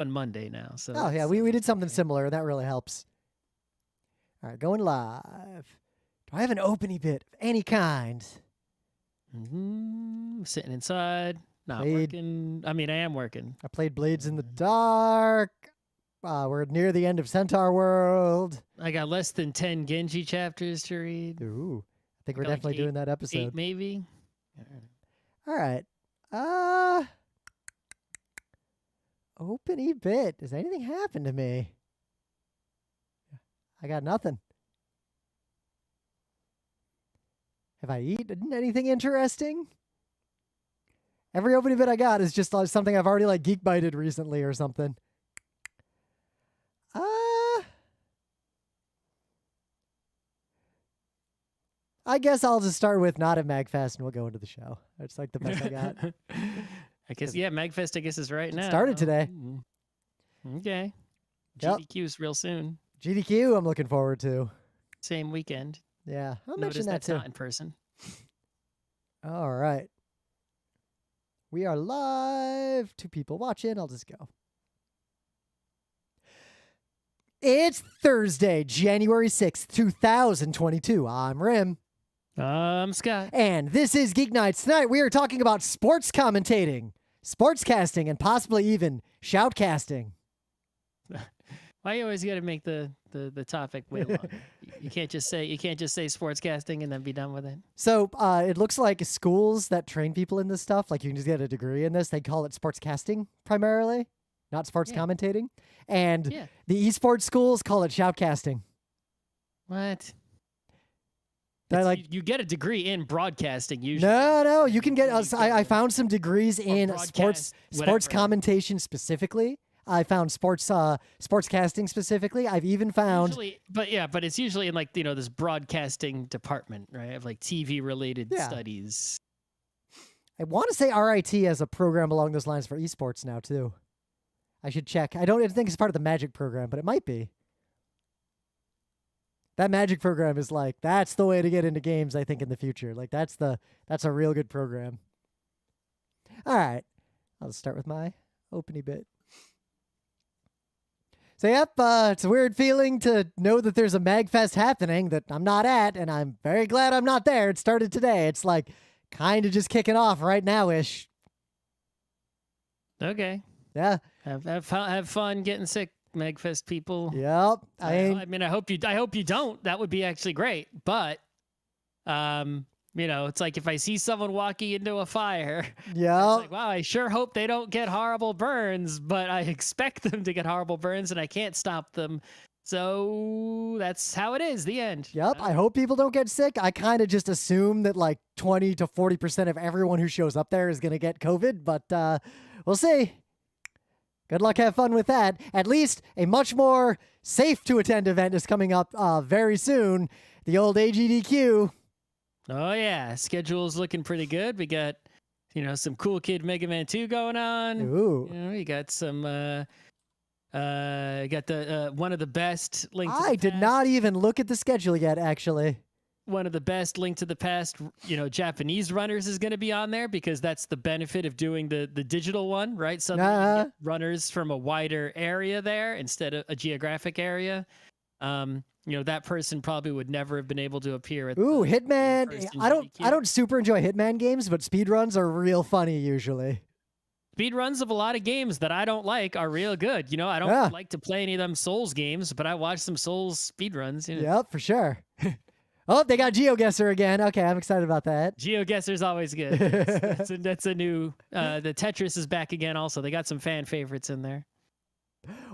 on Monday now. So Oh, yeah, we did something similar. That really helps. All right, going live. Do I have an opening bit of any kind? Sitting inside, not working. I mean, I am working. I played Blades in the Dark. We're near the end of Centaur World. I got less than 10 Genji chapters to read. Ooh, I think we're definitely doing that episode. 8 maybe. All right. Opening bit. Does anything happen to me? I got nothing. Have I eaten anything interesting? Every opening bit I got is just something I've already like geek-bited recently or something. I guess I'll just start with not at MagFest and we'll go into the show. That's like the best I got. I guess, yeah, MagFest, I guess, is right now. Started today. Okay. Yep. GDQ's real soon. GDQ, I'm looking forward to. Same weekend. Yeah, I'll Notice mention that that's too. not in person. All right. We are live. 2 people watching. I'll just go. It's Thursday, January 6th, 2022. I'm Rim. I'm Scott. And this is Geek Nights. Tonight we are talking about sports commentating, sportscasting, and possibly even shoutcasting. Why you always got to make the topic way long? You can't just say sportscasting and then be done with it. So it looks like schools that train people in this stuff, like you can just get a degree in this, they call it sportscasting primarily, not sports commentating. And the esports schools call it shoutcasting. What? Like you get a degree in broadcasting usually. No, you can get. I found some degrees in sports commentation specifically. I found sportscasting specifically. I've even found, but it's usually in like this broadcasting department, right? Of like TV related studies. I want to say RIT has a program along those lines for esports now too. I should check. I don't think it's part of the Magic program, but it might be. That Magic program is like, that's the way to get into games, I think, in the future. Like, that's a real good program. All right. I'll start with my opening bit. So, yep, it's a weird feeling to know that there's a MagFest happening that I'm not at, and I'm very glad I'm not there. It started today. It's like kind of just kicking off right now-ish. Okay. Yeah. Have fun getting sick, MagFest people. Yep. I mean, I hope you don't. That would be actually great. But, it's like if I see someone walking into a fire, it's like, wow, I sure hope they don't get horrible burns, but I expect them to get horrible burns and I can't stop them. So that's how it is. The end. Yep. I hope people don't get sick. I kind of just assume that like 20 to 40% of everyone who shows up there is going to get COVID, but we'll see. Good luck, have fun with that. At least a much more safe to attend event is coming up very soon. The old AGDQ. Oh, yeah. Schedule's looking pretty good. We got, some Cool Kid Mega Man 2 going on. Ooh. You got some, got the one of the best Link to the Past. I did not even look at the schedule yet, actually. One of the best Link to the Past, Japanese runners is going to be on there because that's the benefit of doing the digital one, right? Suddenly you get runners from a wider area there instead of a geographic area. That person probably would never have been able to appear at Hitman. I don't super enjoy Hitman games, but speedruns are real funny usually. Speedruns of a lot of games that I don't like are real good. I don't like to play any of them Souls games, but I watch some Souls speedruns. Yep, for sure. Oh, they got GeoGuessr again. Okay, I'm excited about that. GeoGuessr's always good. That's a new... the Tetris is back again also. They got some fan favorites in there.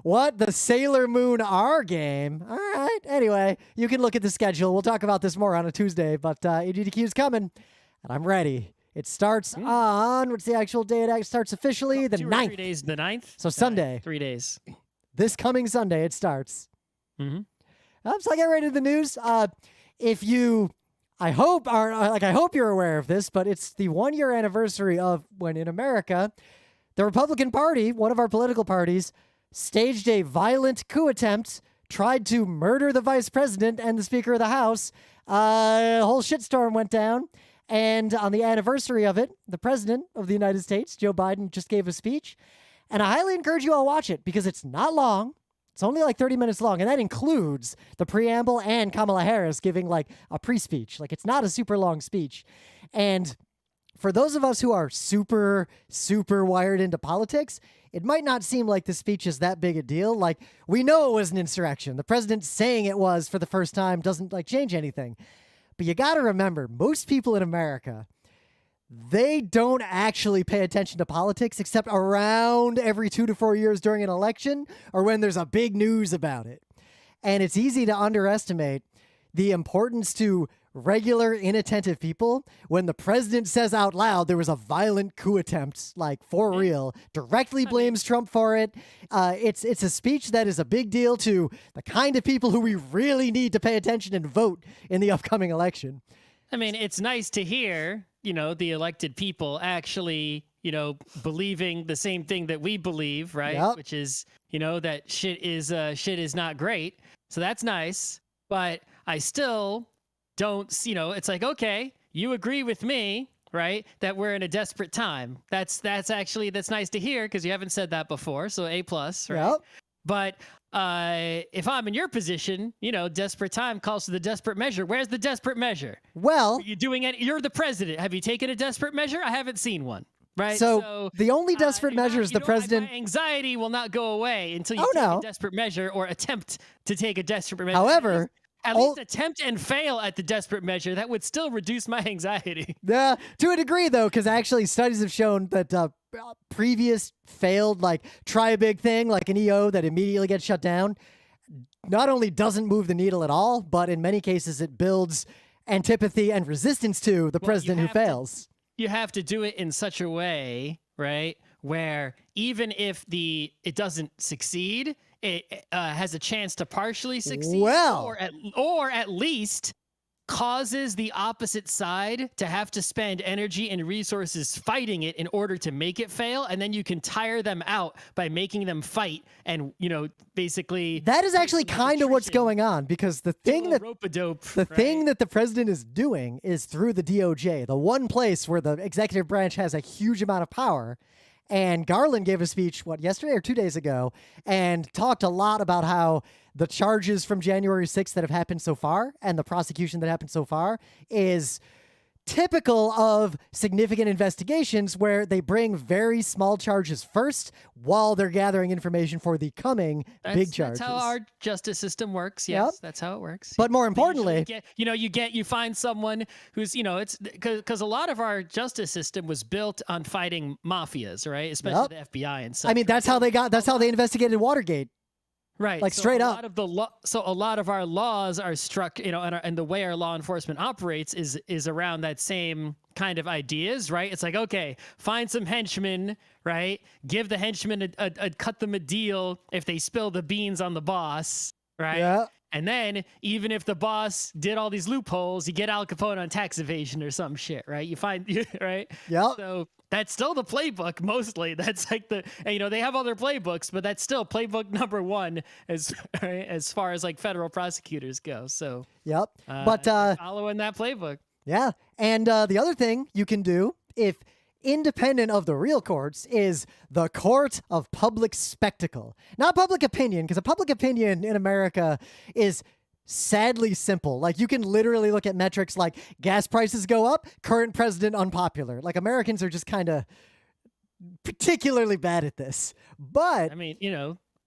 What? The Sailor Moon R game? All right. Anyway, you can look at the schedule. We'll talk about this more on a Tuesday, but AGDQ is coming, and I'm ready. It starts on... What's the actual date? It starts officially the 9th. 3 days, the 9th? So Sunday. 3 days. This coming Sunday, it starts. Mm-hmm. So I get right into the news. If you, I hope you're aware of this, but it's the 1-year anniversary of when in America, the Republican Party, one of our political parties, staged a violent coup attempt, tried to murder the vice president and the Speaker of the House. A whole shitstorm went down. And on the anniversary of it, the president of the United States, Joe Biden, just gave a speech. And I highly encourage you all to watch it because it's not long. It's only like 30 minutes long, and that includes the preamble and Kamala Harris giving like a pre-speech. Like, it's not a super long speech. And for those of us who are super, super wired into politics, it might not seem like the speech is that big a deal. Like, we know it was an insurrection. The president saying it was for the first time doesn't like change anything. But you got to remember, most people in America, they don't actually pay attention to politics except around every 2 to 4 years during an election or when there's a big news about it. And it's easy to underestimate the importance to regular, inattentive people when the president says out loud there was a violent coup attempt, like for real, directly blames Trump for it. It's a speech that is a big deal to the kind of people who we really need to pay attention and vote in the upcoming election. I mean, it's nice to hear, the elected people actually, believing the same thing that we believe, right? Yep. Which is, that shit is not great. So that's nice. But I still don't, it's like, okay, you agree with me, right? That we're in a desperate time. That's nice to hear because you haven't said that before. So A+, right? Yep. But if I'm in your position, desperate time calls for the desperate measure. Where's the desperate measure? Well, Are you doing it? You're the president. Have you taken a desperate measure? I haven't seen one. Right. So the only desperate measure is the president. My anxiety will not go away until you take a desperate measure or attempt to take a desperate measure. However, at least attempt and fail at the desperate measure. That would still reduce my anxiety. To a degree, though, because actually studies have shown that previous failed, like try a big thing, like an EO that immediately gets shut down, not only doesn't move the needle at all, but in many cases it builds antipathy and resistance to the president who fails. You have to do it in such a way, right, where even if it doesn't succeed, it has a chance to partially succeed, or at least causes the opposite side to have to spend energy and resources fighting it in order to make it fail, and then you can tire them out by making them fight, and basically that is actually kind of what's going on, because the thing that the president is doing is through the DOJ, the one place where the executive branch has a huge amount of power. And Garland gave a speech, yesterday or 2 days ago, and talked a lot about how the charges from January 6th that have happened so far and the prosecution that happened so far is typical of significant investigations where they bring very small charges first while they're gathering information for the coming big charges. That's how our justice system works. Yes, That's how it works. But more importantly, you find someone who's, it's because a lot of our justice system was built on fighting mafias, right? Especially the FBI and such. I mean, that's how they investigated Watergate. Right. Like straight up. A lot of our laws are struck, and the way our law enforcement operates is around that same kind of ideas, right? It's like, okay, find some henchmen, right? Give the henchmen cut them a deal if they spill the beans on the boss, right? Yeah. And then even if the boss did all these loopholes, you get Al Capone on tax evasion or some shit, right? You find, right? Yeah. So that's still the playbook mostly. That's like they have other playbooks, but that's still playbook number one as far as like federal prosecutors go. So yep. But following that playbook. Yeah. And the other thing you can do, if independent of the real courts, is the court of public spectacle. Not public opinion, because a public opinion in America is sadly simple. Like, you can literally look at metrics like gas prices go up, current president unpopular. Like, Americans are just kind of particularly bad at this. But I mean,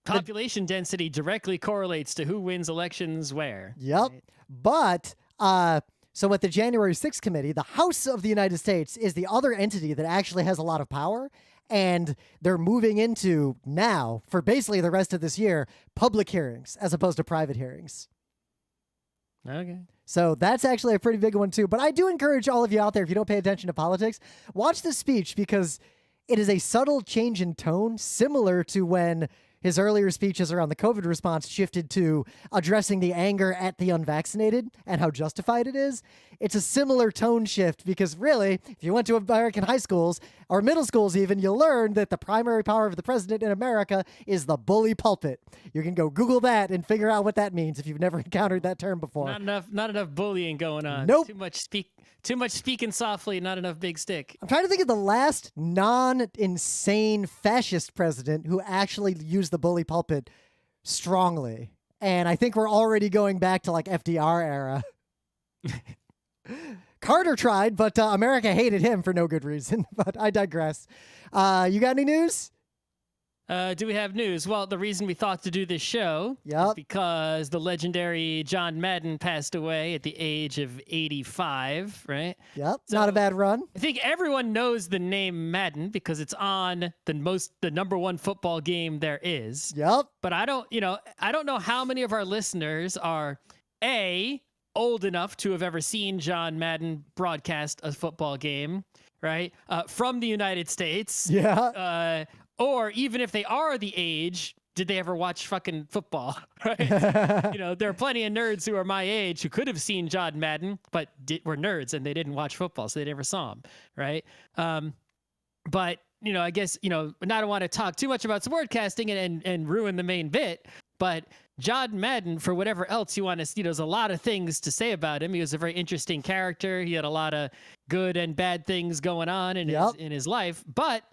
population density directly correlates to who wins elections where. Yep. Right? But so with the January 6th committee, the House of the United States is the other entity that actually has a lot of power. And they're moving into now, for basically the rest of this year, public hearings as opposed to private hearings. Okay. So that's actually a pretty big one too. But I do encourage all of you out there, if you don't pay attention to politics, watch this speech, because it is a subtle change in tone, similar to when his earlier speeches around the COVID response shifted to addressing the anger at the unvaccinated and how justified it is. It's a similar tone shift, because really, if you went to American high schools or middle schools even, you'll learn that the primary power of the president in America is the bully pulpit. You can go Google that and figure out what that means if you've never encountered that term before. Not enough bullying going on. Nope. Too much speaking softly, not enough big stick. I'm trying to think of the last non-insane fascist president who actually used the bully pulpit strongly. And I think we're already going back to like FDR era. Carter tried, but America hated him for no good reason. But I digress. You got any news? Do we have news? Well, the reason we thought to do this show is because the legendary John Madden passed away at the age of 85, right? Yep, so not a bad run. I think everyone knows the name Madden because it's on the number one football game there is. Yep. But I don't know how many of our listeners are old enough to have ever seen John Madden broadcast a football game, right? From the United States. Yeah. Or even if they are the age, did they ever watch fucking football? Right? There are plenty of nerds who are my age who could have seen John Madden, but were nerds and they didn't watch football, so they never saw him, right? But I guess I don't want to talk too much about sportscasting and ruin the main bit. But John Madden, for whatever else you want to, there's a lot of things to say about him. He was a very interesting character. He had a lot of good and bad things going on in his life, but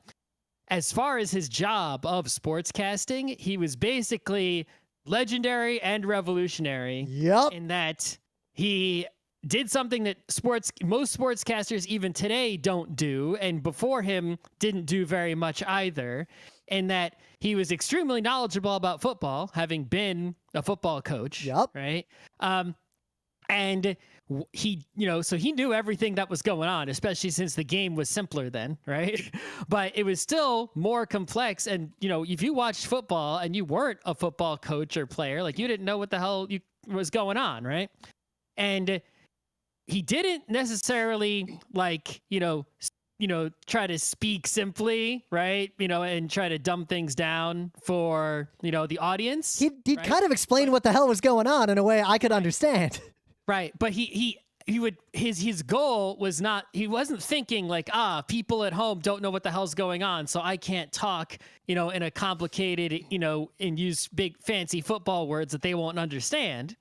as far as his job of sportscasting, he was basically legendary and revolutionary. Yep. In that he did something that most sportscasters even today don't do, and before him didn't do very much either, in that he was extremely knowledgeable about football, having been a football coach. Yep. Right. And he, so he knew everything that was going on, especially since the game was simpler then, right? But it was still more complex. And, if you watched football and you weren't a football coach or player, like you didn't know what the hell was going on, right? And he didn't necessarily try to speak simply, right? And try to dumb things down for, the audience. He'd kind of explain what the hell was going on in a way I could understand. Right. But his goal was not, he wasn't thinking like, people at home don't know what the hell's going on, so I can't talk, in a complicated, and use big fancy football words that they won't understand.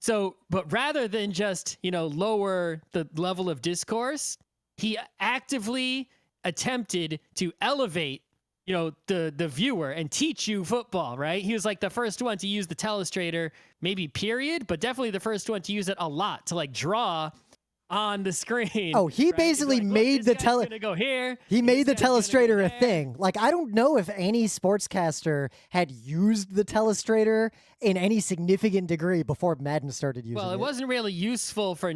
So, but rather than just, lower the level of discourse, he actively attempted to elevate the viewer and teach you football, right? He was like the first one to use the telestrator, maybe period, but definitely the first one to use it a lot to draw on the screen. Oh, he basically made the He made the telestrator a thing. Like, I don't know if any sportscaster had used the telestrator in any significant degrry before Madden started using it. Well, it wasn't really useful for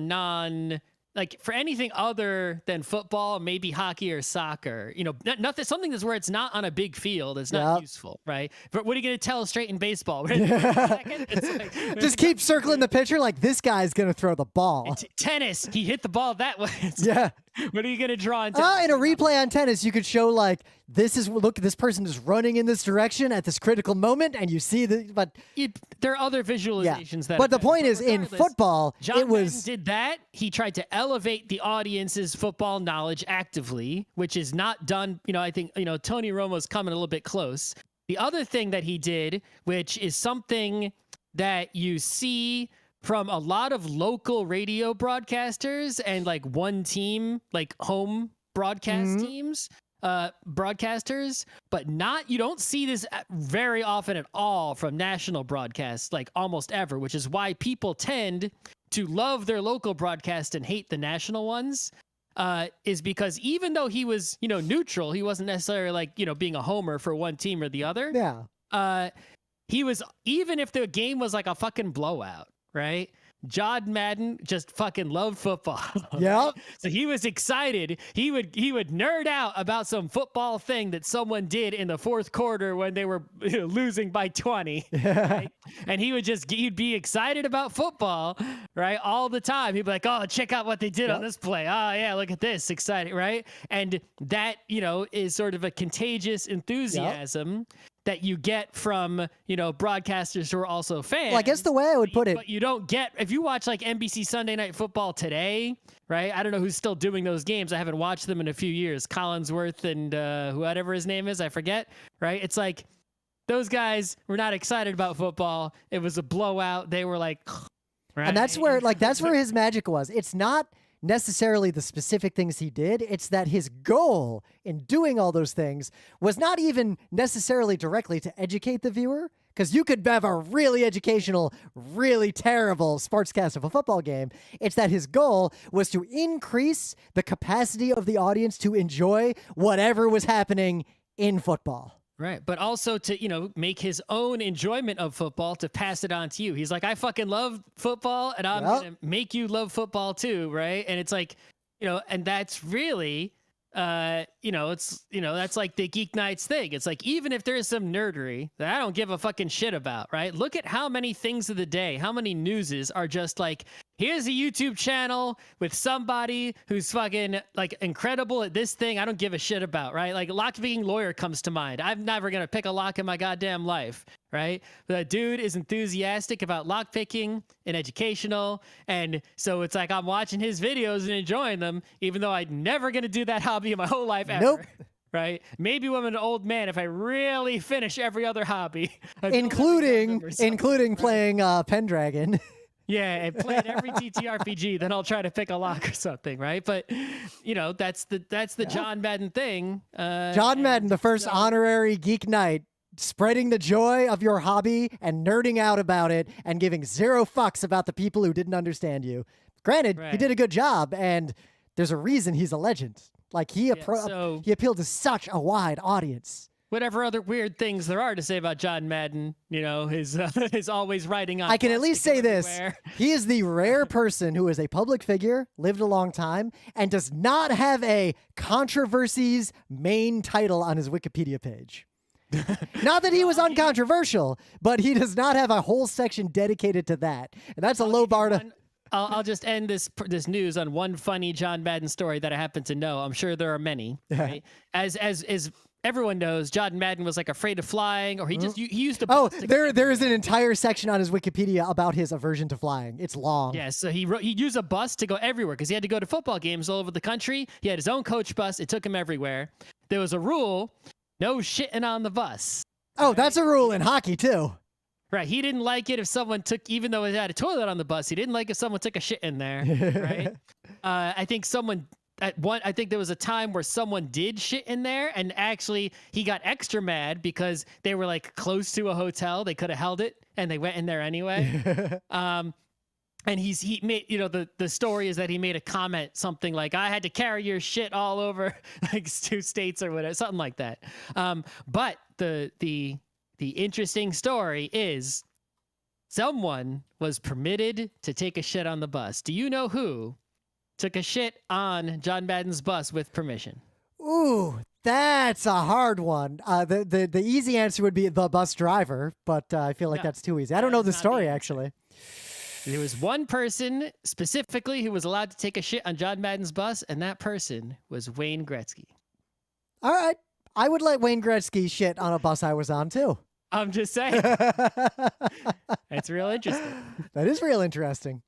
for anything other than football, maybe hockey or soccer, nothing, something that's where it's not on a big field is not useful, right? But what are you going to tell straight in baseball? Just keep circling the pitcher like this guy's going to throw the ball. Tennis, he hit the ball that way. Yeah. What are you going to draw in tennis? In a replay on tennis, you could show look, this person is running in this direction at this critical moment, and you see there are other visualizations that. But the point is, in football, John Madden did that. He tried to elevate the audience's football knowledge actively, which is not done. I think Tony Romo's coming a little bit close. The other thing that he did, which is something that you see from a lot of local radio broadcasters and one team, home broadcast teams, broadcasters, but you don't see this very often at all from national broadcasts, almost ever, which is why people tend to love their local broadcast and hate the national ones, is because even though he was, neutral, he wasn't necessarily being a homer for one team or the other. Yeah. He was, even if the game was a fucking blowout, right? John Madden just fucking loved football. Yeah. So he was excited. He would nerd out about some football thing that someone did in the fourth quarter when they were losing by 20. Right? And he'd be excited about football, right? All the time. He'd be like, "Oh, check out what they did on this play. Oh yeah, look at this. Exciting," right? And that, is sort of a contagious enthusiasm that you get from, broadcasters who are also fans. Well, I guess the way I would put it. But you don't get, if you watch NBC Sunday Night Football today, right? I don't know who's still doing those games. I haven't watched them in a few years. Collinsworth and whatever his name is, I forget, right? It's those guys were not excited about football. It was a blowout. They were right? And that's where his magic was. It's not necessarily the specific things he did. It's that his goal in doing all those things was not even necessarily directly to educate the viewer, because you could have a really educational, really terrible sportscast of a football game. It's that his goal was to increase the capacity of the audience to enjoy whatever was happening in football. Right. But also to, make his own enjoyment of football, to pass it on to you. He's like, I fucking love football and I'm going to make you love football too. Right. And it's like, and that's really, that's like the GeekNights thing. It's like, even if there's some nerdery that I don't give a fucking shit about, right? Look at how many things of the day, how many newses are just like, here's a YouTube channel with somebody who's fucking like incredible at this thing I don't give a shit about, right? Like lockpicking lawyer comes to mind. I'm never going to pick a lock in my goddamn life, right? The dude is enthusiastic about lockpicking and educational. And so it's like, I'm watching his videos and enjoying them, even though I'm never going to do that hobby in my whole life ever. Nope. Right? Maybe when I'm an old man, if I really finish every other hobby, including playing Pendragon. Yeah, and playing every TTRPG, then I'll try to pick a lock or something, right? But that's the John Madden thing. John Madden, the first honorary Geek Knight, spreading the joy of your hobby and nerding out about it and giving zero fucks about the people who didn't understand you. Granted, he did a good job, and there's a reason he's a legend. Like he appealed to such a wide audience. Whatever other weird things there are to say about John Madden, his always writing on. I can at least say this. Everywhere. He is the rare person who is a public figure, lived a long time, and does not have a controversies main title on his Wikipedia page. Not that he was uncontroversial, but he does not have a whole section dedicated to that. And that's a low bar to... I'll just end this news on one funny John Madden story that I happen to know. I'm sure there are many. Right? As everyone knows, John Madden was like afraid of flying, or he used to. Oh, there is an entire section on his Wikipedia about his aversion to flying. It's long. Yeah, so he used a bus to go everywhere because he had to go to football games all over the country. He had his own coach bus. It took him everywhere. There was a rule: no shitting on the bus. Oh, that's a rule in hockey too. Right. He didn't like it if someone even though it had a toilet on the bus, he didn't like if someone took a shit in there. Right. I think there was a time where someone did shit in there, and actually he got extra mad because they were like close to a hotel. They could have held it, and they went in there anyway. And he made, the story is that he made a comment, something like, I had to carry your shit all over like 2 states or whatever, something like that. But the interesting story is someone was permitted to take a shit on the bus. Do you know who took a shit on John Madden's bus with permission? Ooh, that's a hard one. The easy answer would be the bus driver, but I feel like that's too easy. I don't know the story, actually. There was one person specifically who was allowed to take a shit on John Madden's bus, and that person was Wayne Gretzky. All right. I would let Wayne Gretzky shit on a bus I was on, too. I'm just saying. That's real interesting. That is real interesting.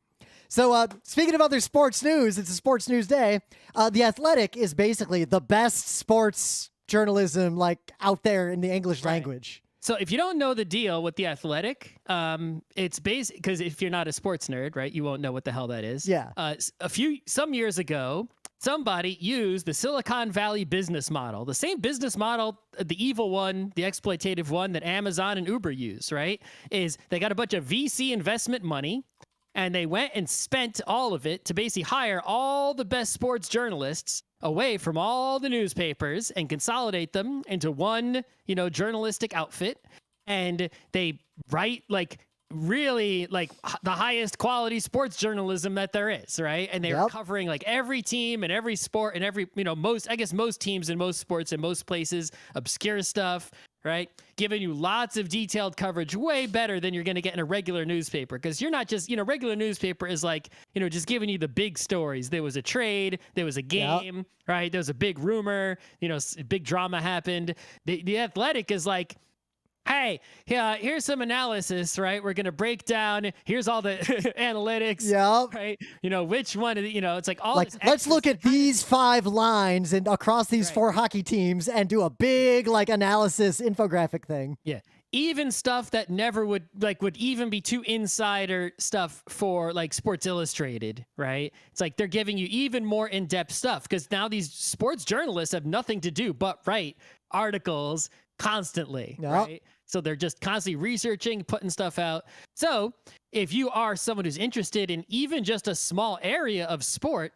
So speaking of other sports news, it's a sports news day. The Athletic is basically the best sports journalism out there in the English language. So if you don't know the deal with The Athletic, it's basic because if you're not a sports nerd, right, you won't know what the hell that is. Yeah. Some years ago, somebody used the Silicon Valley business model, the same business model, the evil one, the exploitative one that Amazon and Uber use, right? Is they got a bunch of VC investment money, and they went and spent all of it to basically hire all the best sports journalists away from all the newspapers and consolidate them into one, journalistic outfit. And they write really the highest quality sports journalism that there is, right? And they were covering every team and every sport and every, most teams in most sports in most places, obscure stuff, right? Giving you lots of detailed coverage, way better than you're going to get in a regular newspaper. Because you're not just, regular newspaper is just giving you the big stories. There was a trade, there was a game, right? There was a big rumor, big drama happened. The Athletic is hey, here's some analysis, right? We're going to break down, here's all the analytics, right? Which one, it's all let's look at these 5 lines and across these 4 hockey teams and do a big analysis infographic thing. Yeah. even stuff that never would even be too insider stuff for like Sports Illustrated, right? It's like they're giving you even more in-depth stuff because now these sports journalists have nothing to do but write articles constantly, right? So they're just constantly researching, putting stuff out. So if you are someone who's interested in even just a small area of sport,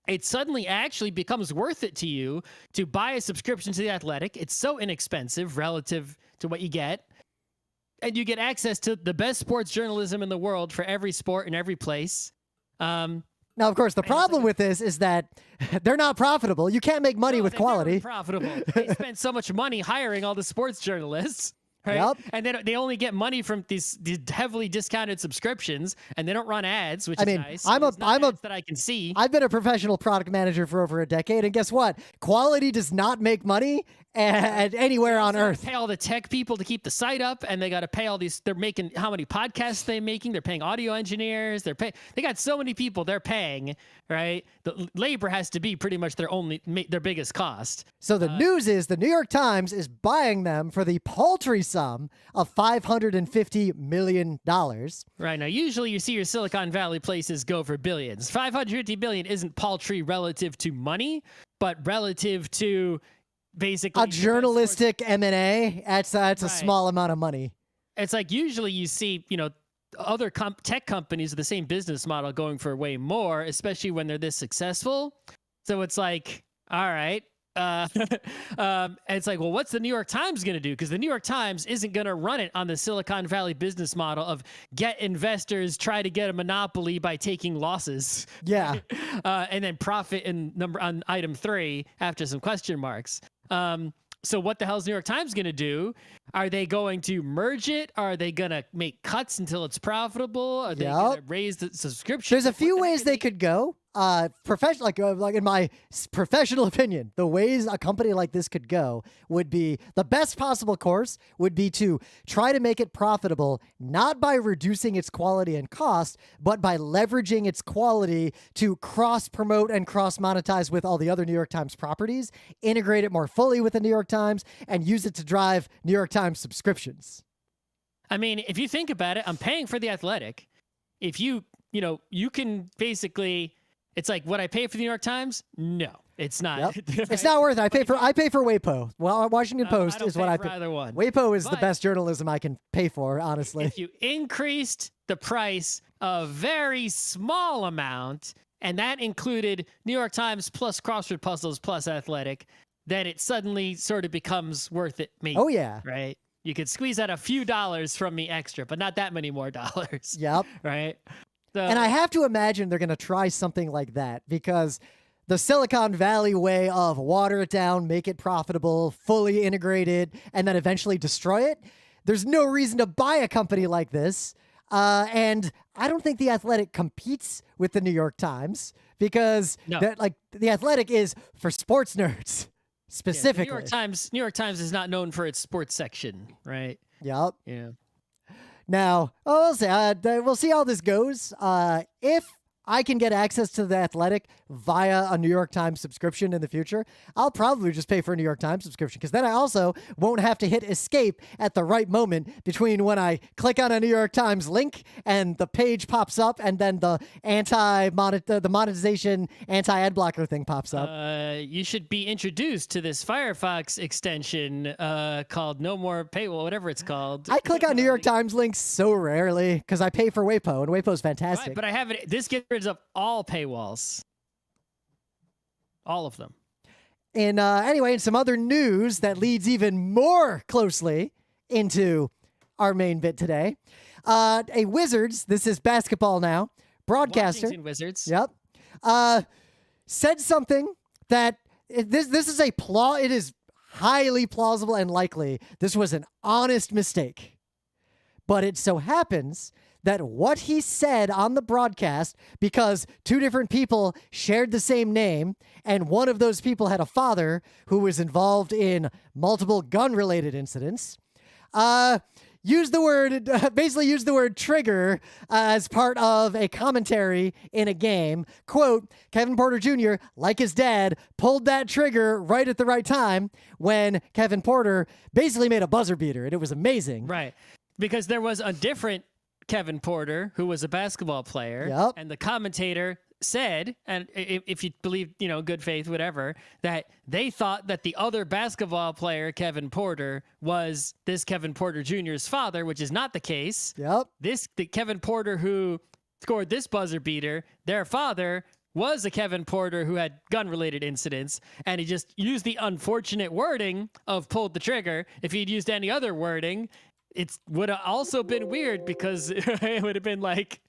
it suddenly actually becomes worth it to you to buy a subscription to The Athletic. It's so inexpensive relative to what you get. And you get access to the best sports journalism in the world for every sport in every place. Now, of course, the problem with this is that they're not profitable. You can't make money with quality. Profitable. They spend so much money hiring all the sports journalists. Right? Yep. And they only get money from these heavily discounted subscriptions, and they don't run ads, which is nice. I'm ads that I can see. I've been a professional product manager for over a decade, and guess what? Quality does not make money anywhere on earth. Pay all the tech people to keep the site up, and they got to pay all these. They're making how many podcasts they're making. They're paying audio engineers. They got so many people they're paying. Right, the labor has to be pretty much their biggest cost. So the news is the New York Times is buying them for the paltry sum of $550 million. Right, now usually you see your Silicon Valley places go for billions. $550 billion isn't paltry relative to money, but relative to basically a journalistic M&A. That's a small amount of money. It's like usually you see, other tech companies with the same business model going for way more, especially when they're this successful. So it's like, all right. And it's like, well, what's the New York Times going to do? Because the New York Times isn't going to run it on the Silicon Valley business model of get investors, try to get a monopoly by taking losses. Yeah. And then profit on item 3 after some question marks. So what the hell is New York Times going to do? Are they going to merge it? Are they going to make cuts until it's profitable? Are they going to raise the subscription? There's a few ways they could go. Professional, like in my professional opinion, the ways a company like this could go would be the best possible course would be to try to make it profitable, not by reducing its quality and cost, but by leveraging its quality to cross promote and cross monetize with all the other New York Times properties, integrate it more fully with the New York Times, and use it to drive New York Times subscriptions. I mean, if you think about it, I'm paying for The Athletic. If you can basically. It's like, what I pay for the New York Times? No, it's not. Yep. It's not worth it. I pay for WAPO. Well, Washington Post is what I pay. Either one. WAPO is the best journalism I can pay for, honestly. If you increased the price a very small amount, and that included New York Times plus crossword puzzles plus Athletic, then it suddenly sort of becomes worth it. Maybe. Oh yeah. Right. You could squeeze out a few dollars from me extra, but not that many more dollars. Yep. Right. And I have to imagine they're going to try something like that because the Silicon Valley way of water it down, make it profitable, fully integrated, and then eventually destroy it, there's no reason to buy a company like this. And I don't think The Athletic competes with the New York Times because The Athletic is for sports nerds specifically. Yeah, New York Times is not known for its sports section, right? Yep. Yeah. Now, we'll see how this goes. If I can get access to The Athletic via a New York Times subscription in the future, I'll probably just pay for a New York Times subscription because then I also won't have to hit escape at the right moment between when I click on a New York Times link and the page pops up and then the monetization anti-ad blocker thing pops up. You should be introduced to this Firefox extension called No More Paywall, whatever it's called. I click on New York Times links so rarely because I pay for WAPO, and WAPO's fantastic. Right, but I have it. This gets rid of all paywalls. All of them. And anyway, in some other news that leads even more closely into our main bit today, a Wizards, this is basketball now, broadcaster. Washington Wizards. Yep. Said something that this is it is highly plausible and likely this was an honest mistake. But it so happens that what he said on the broadcast, because two different people shared the same name, and one of those people had a father who was involved in multiple gun-related incidents, used the word trigger as part of a commentary in a game. Quote, Kevin Porter Jr., like his dad, pulled that trigger right at the right time when Kevin Porter basically made a buzzer beater, and it was amazing. Right. Because there was a different Kevin Porter who was a basketball player, Yep. and the commentator said, and if you believe, good faith, whatever, that they thought that the other basketball player, Kevin Porter, was this Kevin Porter Jr.'s father, which is not the case. Yep. The Kevin Porter who scored this buzzer beater, their father was a Kevin Porter who had gun-related incidents, and he just used the unfortunate wording of pulled the trigger. If he'd used any other wording, it would have also been weird because it would have been like,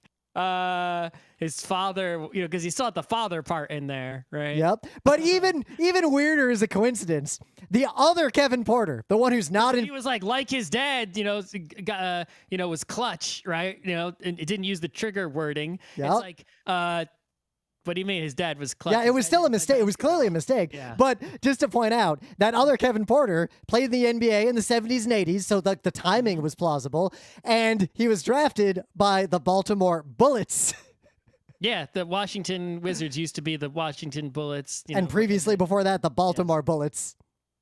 his father, because he saw the father part in there, right? Yep. But even weirder is a coincidence. The other Kevin Porter, the one who's not in... He was like his dad, was clutch, right? And it didn't use the trigger wording. Yep. It's like, what do you mean his dad was clutch? Yeah, it was still a mistake. It was clearly a mistake. Yeah. But just to point out, that other Kevin Porter played in the NBA in the 70s and 80s, so the timing was plausible, and he was drafted by the Baltimore Bullets. Yeah, the Washington Wizards used to be the Washington Bullets. And previously, before that, the Baltimore Bullets.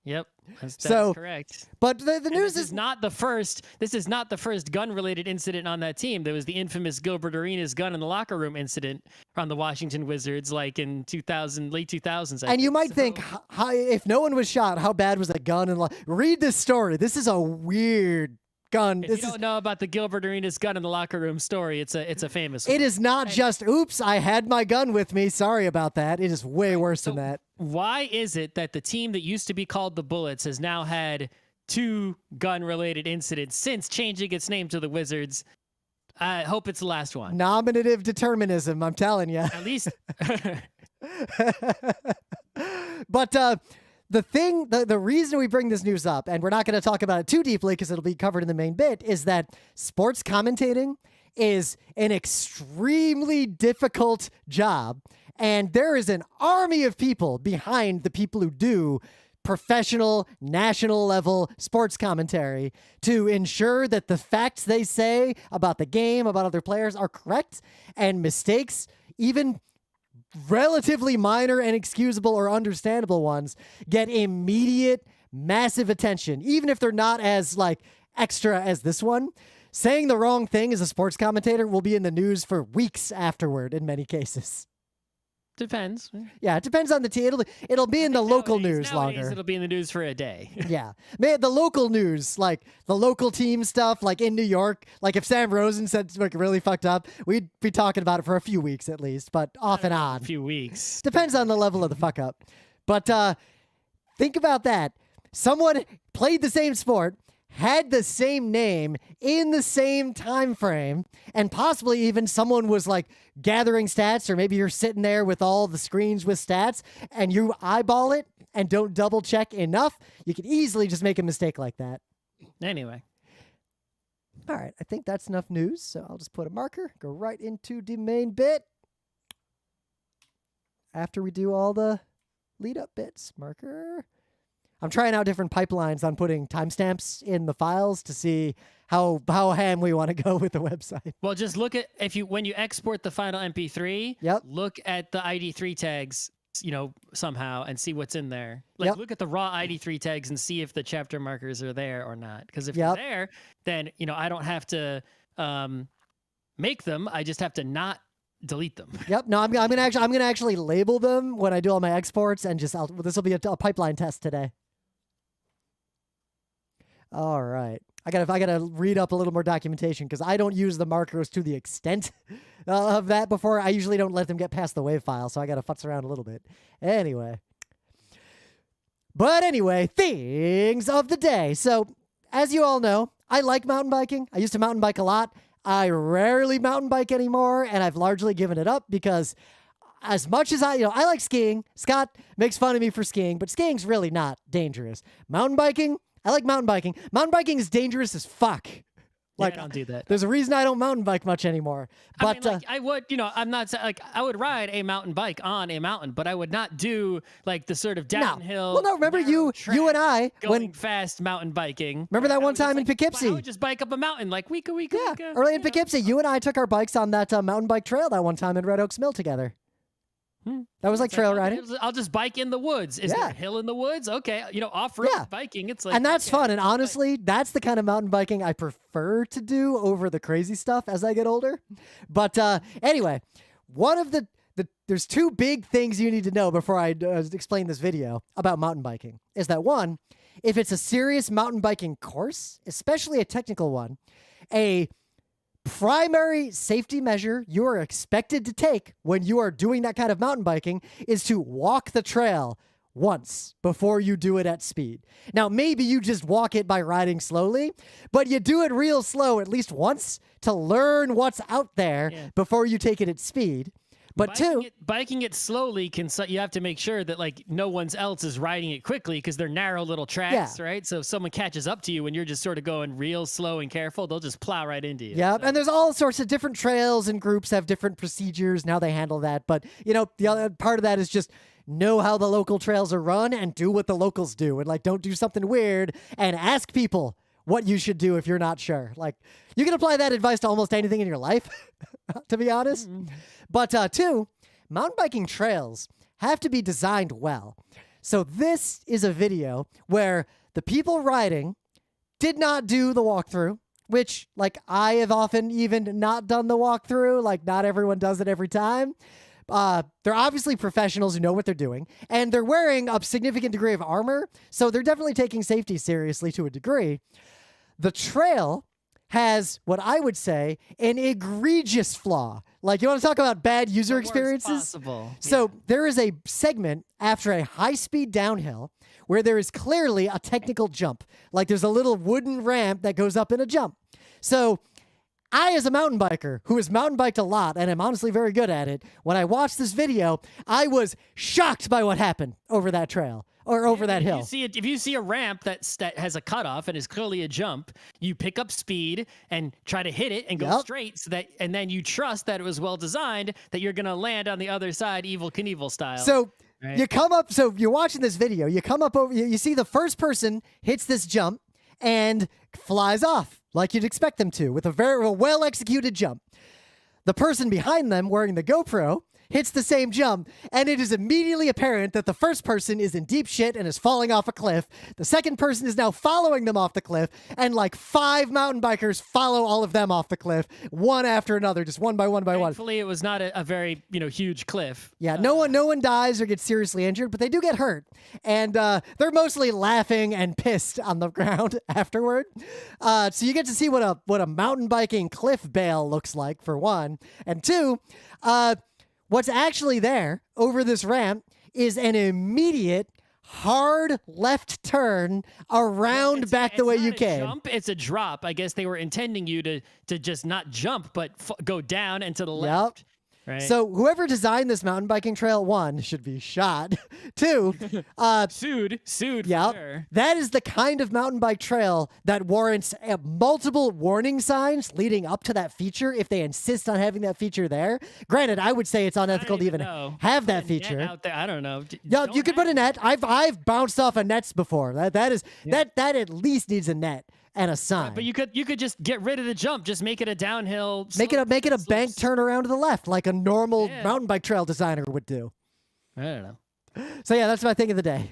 Yep, that's so correct. But the news is not the first. This is not the first gun-related incident on that team. There was the infamous Gilbert Arenas gun in the locker room incident on the Washington Wizards, like in late 2000s. And you might think, if no one was shot, how bad was a gun? And read this story. This is a weird gun. If you don't know about the Gilbert Arenas gun in the locker room story, it's a famous one. It is not just, oops, I had my gun with me. Sorry about that. It is way worse than that. Why is it that the team that used to be called the Bullets has now had 2 gun-related incidents since changing its name to the Wizards? I hope it's the last one. Nominative determinism, I'm telling you. At least. But the reason we bring this news up, and we're not going to talk about it too deeply because it'll be covered in the main bit, is that sports commentating is an extremely difficult job. And there is an army of people behind the people who do professional, national level sports commentary to ensure that the facts they say about the game, about other players are correct, and mistakes, even relatively minor and excusable or understandable ones, get immediate, massive attention, even if they're not as extra as this one. Saying the wrong thing as a sports commentator will be in the news for weeks afterward in many cases. Depends. Yeah, it depends on the team. It'll be in the local news longer. It'll be in the news for a day. Yeah. Man, the local news, like the local team stuff, like in New York, like if Sam Rosen said really fucked up, we'd be talking about it for a few weeks at least, but off and on. A few weeks. Depends on the level of the fuck up. But think about that. Someone played the same sport, had the same name in the same time frame, and possibly even someone was gathering stats, or maybe you're sitting there with all the screens with stats and you eyeball it and don't double check enough, you can easily just make a mistake like that. Anyway. All right, I think that's enough news, so I'll just put a marker, go right into the main bit after we do all the lead up bits. Marker. I'm trying out different pipelines on putting timestamps in the files to see how ham we want to go with the website. Well, just look at when you export the final MP3. Yep. Look at the ID3 tags, somehow, and see what's in there. Look at the raw ID3 tags and see if the chapter markers are there or not. Because if they're there, then I don't have to make them. I just have to not delete them. Yep. No, I'm gonna actually label them when I do all my exports, and this will be a pipeline test today. All right. I gotta read up a little more documentation because I don't use the markers to the extent of that before. I usually don't let them get past the WAV file, so I gotta futz around a little bit. Anyway, things of the day. So, as you all know, I like mountain biking. I used to mountain bike a lot. I rarely mountain bike anymore, and I've largely given it up because as much as I like skiing. Scott makes fun of me for skiing, but skiing's really not dangerous. Mountain biking, I like mountain biking. Mountain biking is dangerous as fuck. Like, don't do that. There's a reason I don't mountain bike much anymore. But I would, I'm not like I would ride a mountain bike on a mountain, but I would not do like the sort of downhill. Well, no, remember you and I going fast mountain biking. Remember that one time in Poughkeepsie? I would just bike up a mountain like week. Yeah, early in Poughkeepsie, you and I took our bikes on that mountain bike trail that one time in Red Oaks Mill together. That was like trail riding. I'll just bike in the woods. Is there a hill in the woods? Okay, off-road biking. It's like, and that's fun. And honestly, that's the kind of mountain biking I prefer to do over the crazy stuff as I get older. But anyway, one of there's two big things you need to know before I explain this video about mountain biking. Is that one, if it's a serious mountain biking course, especially a technical one, a primary safety measure you are expected to take when you are doing that kind of mountain biking is to walk the trail once before you do it at speed. Now, maybe you just walk it by riding slowly, but you do it real slow at least once to learn what's out there before you take it at speed. But biking it slowly you have to make sure that like no one else is riding it quickly because they're narrow little tracks, right? So if someone catches up to you when you're just sort of going real slow and careful, they'll just plow right into you. Yeah, and there's all sorts of different trails and groups have different procedures and how they handle that. But, the other part of that is just know how the local trails are run and do what the locals do. And like, don't do something weird and ask people what you should do if you're not sure. Like, you can apply that advice to almost anything in your life, to be honest. But two, mountain biking trails have to be designed well. So this is a video where the people riding did not do the walkthrough, which like I have often even not done the walkthrough. Like not everyone does it every time. They're obviously professionals who know what they're doing, and they're wearing a significant degree of armor. So they're definitely taking safety seriously to a degree. The trail has what I would say an egregious flaw. Like, you want to talk about bad user experiences? So there is a segment after a high-speed downhill where there is clearly a technical jump. Like there's a little wooden ramp that goes up in a jump. So I, as a mountain biker who has mountain biked a lot and am honestly very good at it, when I watched this video, I was shocked by what happened over that trail. Or over that hill. If you see a ramp that has a cutoff and is clearly a jump, you pick up speed and try to hit it and go straight, and then you trust that it was well designed, that you're going to land on the other side, Evel Knievel style. So you come up. So you're watching this video. You come up over. You see the first person hits this jump and flies off like you'd expect them to, with a very well executed jump. The person behind them wearing the GoPro hits the same jump, and it is immediately apparent that the first person is in deep shit and is falling off a cliff. The second person is now following them off the cliff, and like 5 mountain bikers follow all of them off the cliff, one after another, just one by one by one. Thankfully, it was not a very huge cliff. Yeah, no one dies or gets seriously injured, but they do get hurt, and they're mostly laughing and pissed on the ground afterward. So you get to see what a mountain biking cliff bail looks like, for one, and two. What's actually there over this ramp is an immediate hard left turn around back the way you came. Jump, it's a drop. I guess they were intending you to just not jump, but go down and to the left. Right. So whoever designed this mountain biking trail, one, should be shot. Two, sued. Yeah, sure. That is the kind of mountain bike trail that warrants multiple warning signs leading up to that feature if they insist on having that feature there. Granted, I would say it's unethical to even have that feature. Out there. I don't know. Yeah, you could put a net. I've bounced off of nets before. That at least needs a net and a sign. Yeah, but you could just get rid of the jump. Just make it a downhill. Make it a bank turn around to the left, like a normal mountain bike trail designer would do. I don't know. So yeah, that's my thing of the day.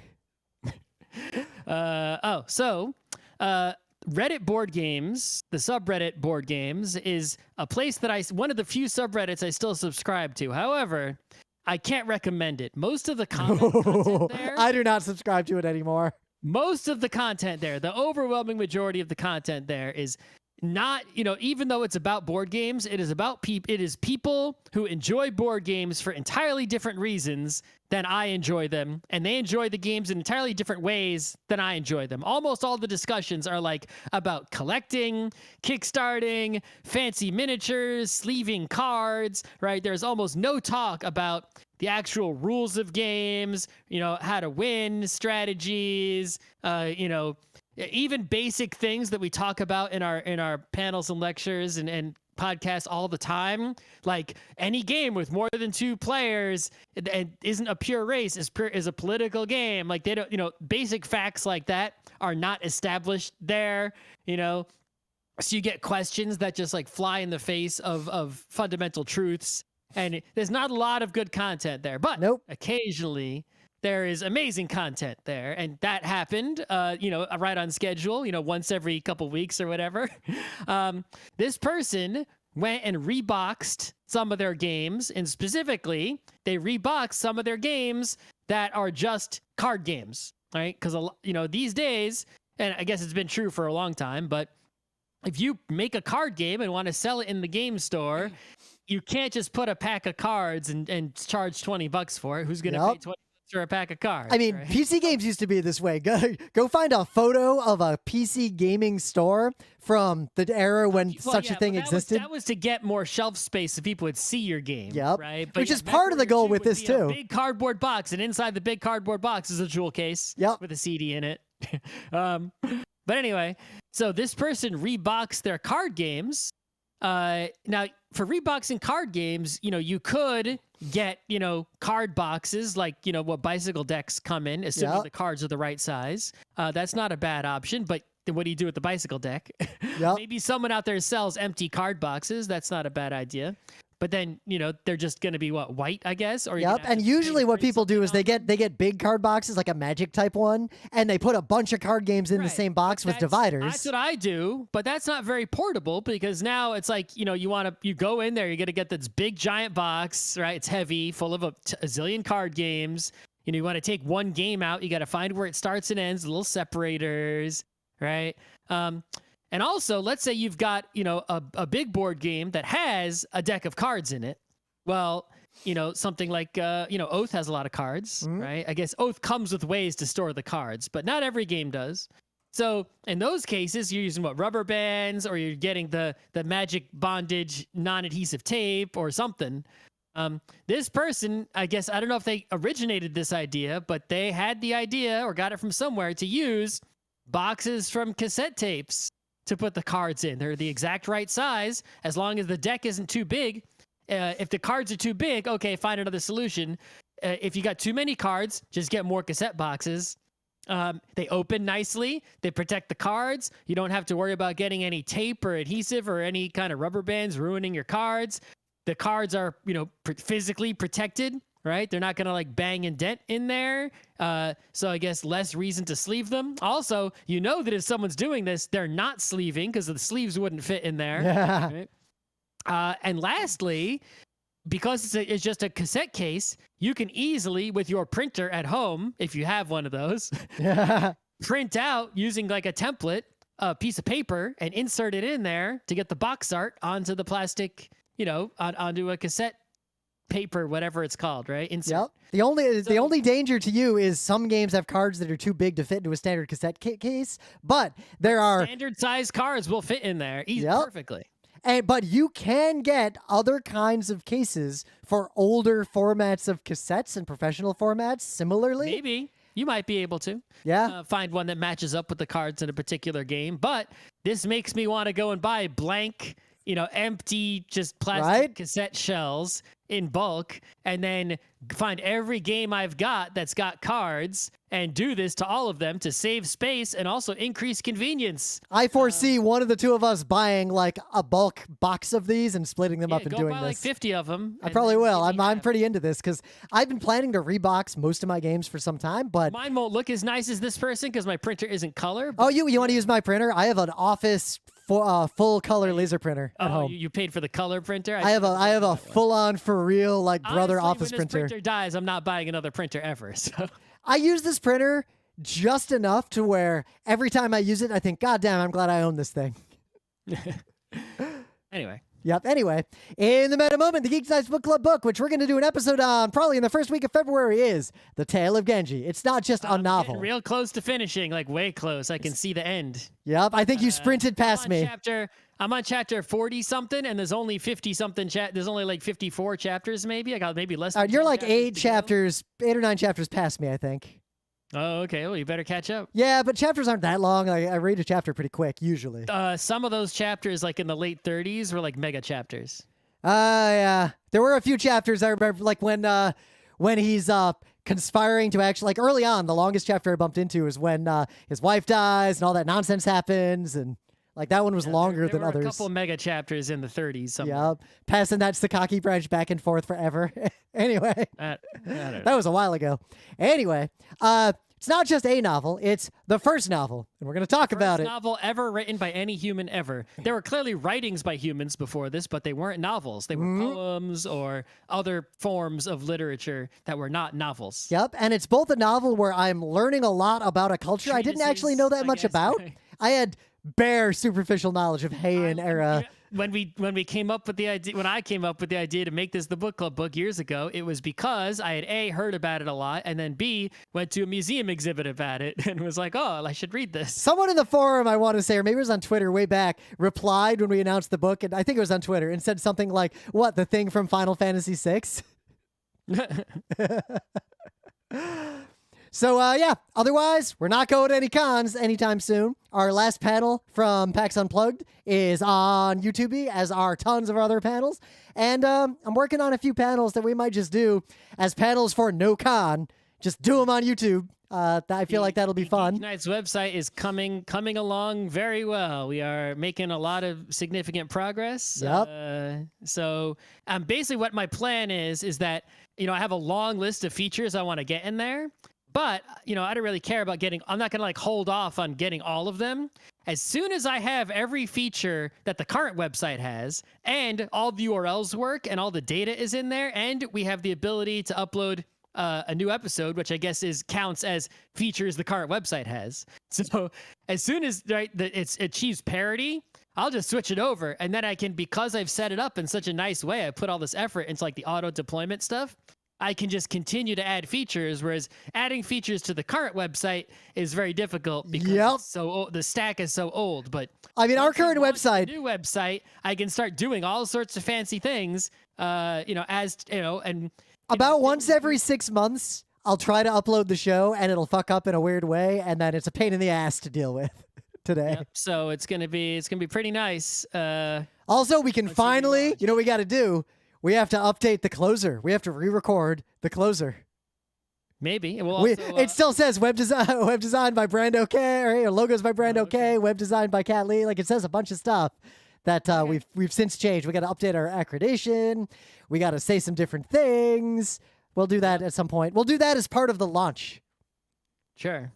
Reddit board games, the subreddit board games, is a place that one of the few subreddits I still subscribe to. However, I can't recommend it. Most of the content there, I do not subscribe to it anymore. Most of the content there, the overwhelming majority of the content there is not, even though it's about board games, it is about it is people who enjoy board games for entirely different reasons than I enjoy them, and they enjoy the games in entirely different ways than I enjoy them. Almost all the discussions are like about collecting, kickstarting, fancy miniatures, sleeving cards, right? There's almost no talk about the actual rules of games, how to win, strategies, even basic things that we talk about in our panels and lectures and podcasts all the time, like any game with more than 2 players and isn't a pure race, is a political game. Like they don't, basic facts like that are not established there, So you get questions that just like fly in the face of fundamental truths, and there's not a lot of good content there, but occasionally there is amazing content there, and that happened, right on schedule, once every couple weeks or whatever. This person went and reboxed some of their games, and specifically, they reboxed some of their games that are just card games, right? Because, these days, and I guess it's been true for a long time, but if you make a card game and want to sell it in the game store, you can't just put a pack of cards and charge $20 for it. Who's going to pay $20 for a pack of cards? I mean, right? PC games used to be this way. Go find a photo of a PC gaming store from the era when such a thing existed. That was to get more shelf space so people would see your game. Right? But which is part of the goal with this too. A big cardboard box, and inside the big cardboard box is a jewel case with a CD in it. But anyway, so this person reboxed their card games. Now, for reboxing card games, you could get, card boxes like, what bicycle decks come in, assuming the cards are the right size. That's not a bad option, but then what do you do with the bicycle deck? Maybe someone out there sells empty card boxes. That's not a bad idea. But then, they're just going to be white, I guess. Or and usually what people do is they get big card boxes, like a Magic type one, and they put a bunch of card games in the same box with dividers. That's what I do, but that's not very portable, because now it's like, you go in there, you're going to get this big giant box, right? It's heavy, full of a zillion card games. You want to take one game out, you got to find where it starts and ends, little separators, right? And also, let's say you've got, a big board game that has a deck of cards in it. Well, something like, Oath has a lot of cards, right? I guess Oath comes with ways to store the cards, but not every game does. So in those cases, you're using rubber bands, or you're getting the magic bondage non-adhesive tape or something. This person, I guess, I don't know if they originated this idea, but they had the idea or got it from somewhere to use boxes from cassette tapes to put the cards in. They're the exact right size, as long as the deck isn't too big. If the cards are too big, okay, find another solution. If you got too many cards, just get more cassette boxes. They open nicely. They protect the cards. You don't have to worry about getting any tape or adhesive or any kind of rubber bands ruining your cards. The cards are, physically protected, right? They're not going to bang and dent in there. So I guess less reason to sleeve them. Also, that if someone's doing this, they're not sleeving, because the sleeves wouldn't fit in there. Right? And lastly, because it's just a cassette case, you can easily, with your printer at home, if you have one of those, print out using a template, a piece of paper, and insert it in there to get the box art onto the plastic, onto a cassette paper, whatever it's called, right? Insert. The only danger to you is some games have cards that are too big to fit into a standard cassette case, but there are standard size cards will fit in there perfectly. But you can get other kinds of cases for older formats of cassettes and professional formats. Similarly, maybe you might be able to find one that matches up with the cards in a particular game. But this makes me want to go and buy blank, empty, just plastic cassette shells in bulk, and then find every game I've got that's got cards and do this to all of them to save space and also increase convenience. I foresee one of the two of us buying a bulk box of these and splitting them up and doing this. 50 of them. I probably will. I'm pretty into this, because I've been planning to rebox most of my games for some time, but mine won't look as nice as this person because my printer isn't color. Oh, you want to use my printer? I have an Office full color laser printer at home. You paid for the color printer? I have a full on for real brother Honestly, Office when printer. This printer dies, I'm not buying another printer ever. So I use this printer just enough to where every time I use it, I think, God damn, I'm glad I own this thing. Anyway. Yep. Anyway, in the meta moment, the GeekNights Book Club book, which we're going to do an episode on probably in the first week of February, is The Tale of Genji. It's not just a novel. Getting real close to finishing, way close. I can see the end. Yep. I think you sprinted past me. I'm on chapter 40 something, and there's only 50 something. There's only like 54 chapters, maybe. I got maybe less. You're like 8 or 9 chapters past me, I think. Oh, okay. Well, you better catch up. Yeah, but chapters aren't that long. I read a chapter pretty quick, usually. Some of those chapters, like in the late 30s, were like mega chapters. Yeah. There were a few chapters I remember, like when he's conspiring to actually, like early on, the longest chapter I bumped into is when his wife dies and all that nonsense happens, and like that one was longer than others. There were a couple of mega chapters in the 30s. Yep. Passing that Sakaki branch back and forth forever. Anyway, that was a while ago. Anyway, it's not just a novel, it's the first novel, and we're going to talk about it. First novel ever written by any human ever. There were clearly writings by humans before this, but they weren't novels. They were poems or other forms of literature that were not novels. Yep, and it's both a novel where I'm learning a lot about a culture I didn't actually know that much about. I had bare superficial knowledge of Heian era. When we came up with the idea, when I came up with the idea to make this the book club book years ago, it was because I had A, heard about it a lot, and then B, went to a museum exhibit about it and was like, oh, I should read this. Someone in the forum, I want to say, or maybe it was on Twitter way back, replied when we announced the book, and I think it was on Twitter, and said something like, what, the thing from Final Fantasy VI? So, yeah, otherwise, we're not going to any cons anytime soon. Our last panel from PAX Unplugged is on YouTube, as are tons of other panels. And I'm working on a few panels that we might just do as panels for no con. Just do them on YouTube. I feel like that'll be fun. GeekNights website is coming along very well. We are making a lot of significant progress. Yep. So basically what my plan is that, I have a long list of features I want to get in there. But, I don't really care about I'm not going to like hold off on getting all of them. As soon as I have every feature that the current website has and all the URLs work and all the data is in there, and we have the ability to upload a new episode, which I guess counts as features the current website has. So as soon as it achieves parity, I'll just switch it over. And then I can, because I've set it up in such a nice way, I put all this effort into like the auto deployment stuff, I can just continue to add features, whereas adding features to the current website is very difficult because the stack is so old. But I mean, our current website, new website, I can start doing all sorts of fancy things. And about once every 6 months, I'll try to upload the show, and it'll fuck up in a weird way, and then it's a pain in the ass to deal with today. Yep, so it's gonna be pretty nice. Also, we can finally, what we got to do. We have to update the closer. We have to re-record the closer. Maybe. It still says web design by Brando K, or logos by Brando K, web design by Kat Lee. Like, it says a bunch of stuff that we've since changed. We got to update our accreditation. We got to say some different things. We'll do that at some point. We'll do that as part of the launch. Sure.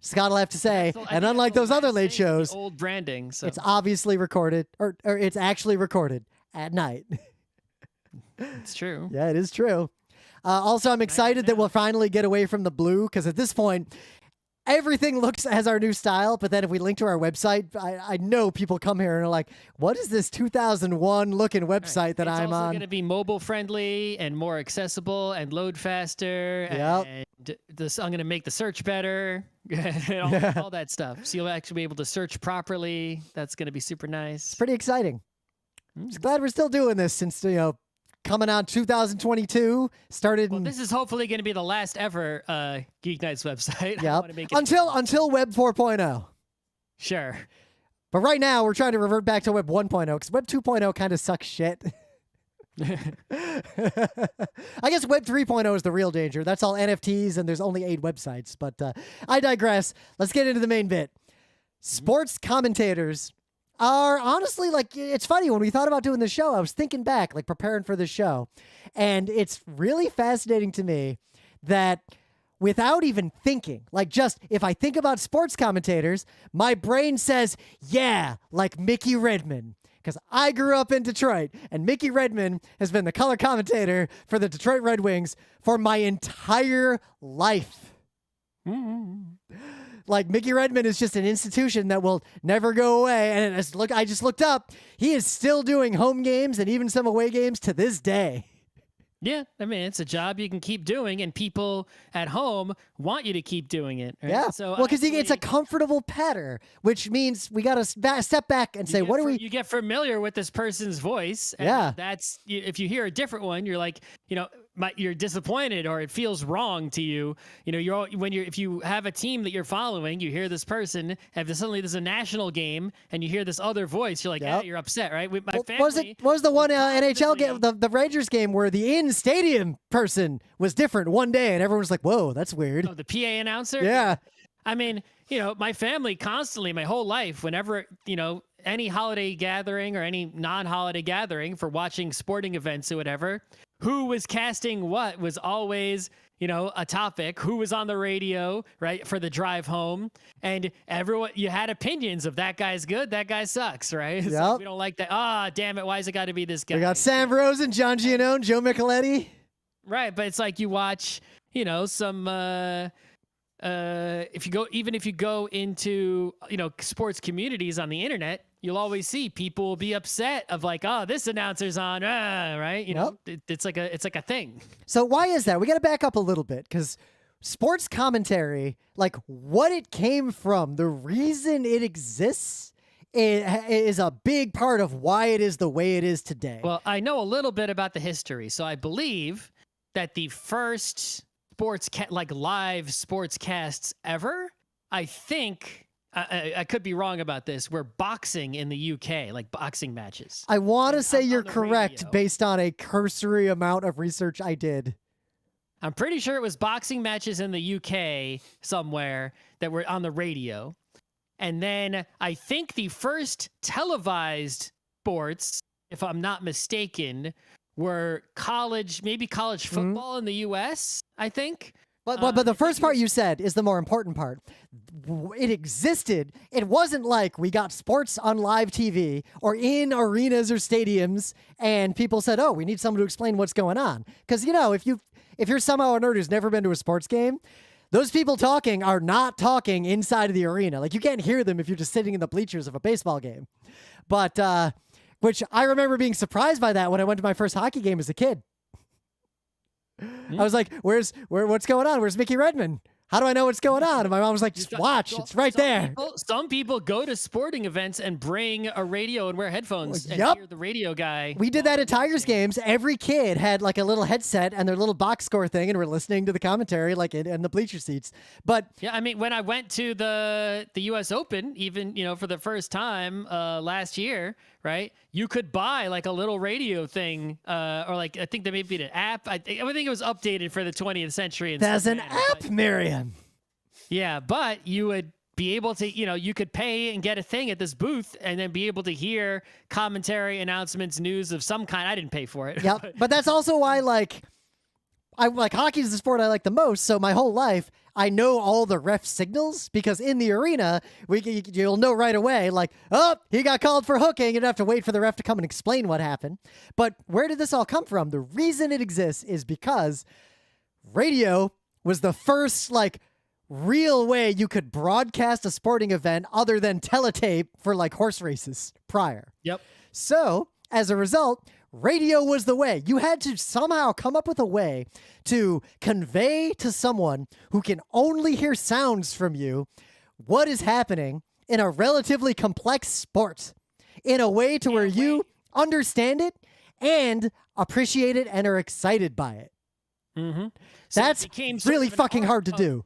Scott will have to say, and unlike those other late shows, old branding, so. It's obviously recorded, or it's actually recorded at night. It's true. Yeah, it is true. Also, I'm excited that we'll finally get away from the blue, because at this point, everything looks as our new style, but then if we link to our website, I know people come here and are like, what is this 2001 looking website that I'm on? It's also going to be mobile friendly and more accessible and load faster. Yep. And I'm going to make the search better and all that stuff. So you'll actually be able to search properly. That's going to be super nice. It's pretty exciting. I'm just glad we're still doing this since, coming out 2022, started. Well, this is hopefully going to be the last ever GeekNights website. Yep. Until Web 4.0. Sure. But right now, we're trying to revert back to Web 1.0, because Web 2.0 kind of sucks shit. I guess Web 3.0 is the real danger. That's all NFTs, and there's only 8 websites. But I digress. Let's get into the main bit. Sports commentators are honestly, like, it's funny, when we thought about doing the show, I was thinking back, like, preparing for the show, and it's really fascinating to me that without even thinking, like, just if I think about sports commentators, my brain says, yeah, like Mickey Redmond, because I grew up in Detroit, and Mickey Redmond has been the color commentator for the Detroit Red Wings for my entire life. Like, Mickey Redmond is just an institution that will never go away. And I just looked up. He is still doing home games and even some away games to this day. Yeah, I mean, it's a job you can keep doing, and people at home want you to keep doing it. Right? Yeah. So Well, because it's a comfortable patter, which means we got to step back and say, what do we? You get familiar with this person's voice. And Yeah. if you hear a different one, you're like, you're disappointed or it feels wrong to you. If you have a team that you're following, you hear this person, and suddenly there's a national game, and you hear this other voice, you're like, you're upset, right? With my family, what was the one NHL game, the Rangers game, where the in-stadium person was different one day, and everyone was like, "Whoa, that's weird." Oh, the PA announcer. Yeah. I mean, my family constantly, my whole life, whenever any holiday gathering or any non-holiday gathering for watching sporting events or whatever, who was casting what was always, a topic, who was on the radio, right, for the drive home. And you had opinions of that guy's good, that guy sucks, right? It's like, we don't like that. Damn it, why has it got to be this guy? We got Sam Rosen, John Giannone, Joe Micheletti. Right, but it's like you watch, some... if you go into sports communities on the internet, you'll always see people will be upset of like, oh, this announcer's on, right? It's like a thing. So why is that? We got to back up a little bit, because sports commentary, like what it came from, the reason it exists, is a big part of why it is the way it is today. Well, I know a little bit about the history, so I believe that the first live sportscasts ever, I think, I could be wrong about this, were boxing in the UK, like boxing matches. I want to say you're correct based on a cursory amount of research I did. I'm pretty sure it was boxing matches in the UK somewhere that were on the radio. And then I think the first televised sports, if I'm not mistaken, were college football in the US, I think. But the first part you said is the more important part. It existed. It wasn't like we got sports on live TV or in arenas or stadiums and people said, oh, we need someone to explain what's going on. Because, if you're somehow a nerd who's never been to a sports game, those people talking are not talking inside of the arena. Like, you can't hear them if you're just sitting in the bleachers of a baseball game. But, which I remember being surprised by that when I went to my first hockey game as a kid. I was like, what's going on? Where's Mickey Redmond? How do I know what's going on? And my mom was like, just watch. It's right there. Some people go to sporting events and bring a radio and wear headphones and hear the radio guy. We did that at Tigers games. Every kid had like a little headset and their little box score thing, and we're listening to the commentary like in the bleacher seats. But yeah, I mean, when I went to the U.S. Open, even for the first time last year, right? You could buy like a little radio thing, or like I think there may be an app. I think it was updated for the 20th century. There's an app, Miriam. Yeah, but you would be able to, you could pay and get a thing at this booth and then be able to hear commentary, announcements, news of some kind. I didn't pay for it. Yep, but that's also why hockey is the sport I like the most. So my whole life, I know all the ref signals, because in the arena, you'll know right away, like, oh, he got called for hooking. You don't have to wait for the ref to come and explain what happened. But where did this all come from? The reason it exists is because radio was the first, real way you could broadcast a sporting event other than teletape for, horse races prior. Yep. So, as a result, radio was the way. You had to somehow come up with a way to convey to someone who can only hear sounds from you what is happening in a relatively complex sport in a way to where you understand it and appreciate it and are excited by it. Mm-hmm. So that's really fucking hard to do.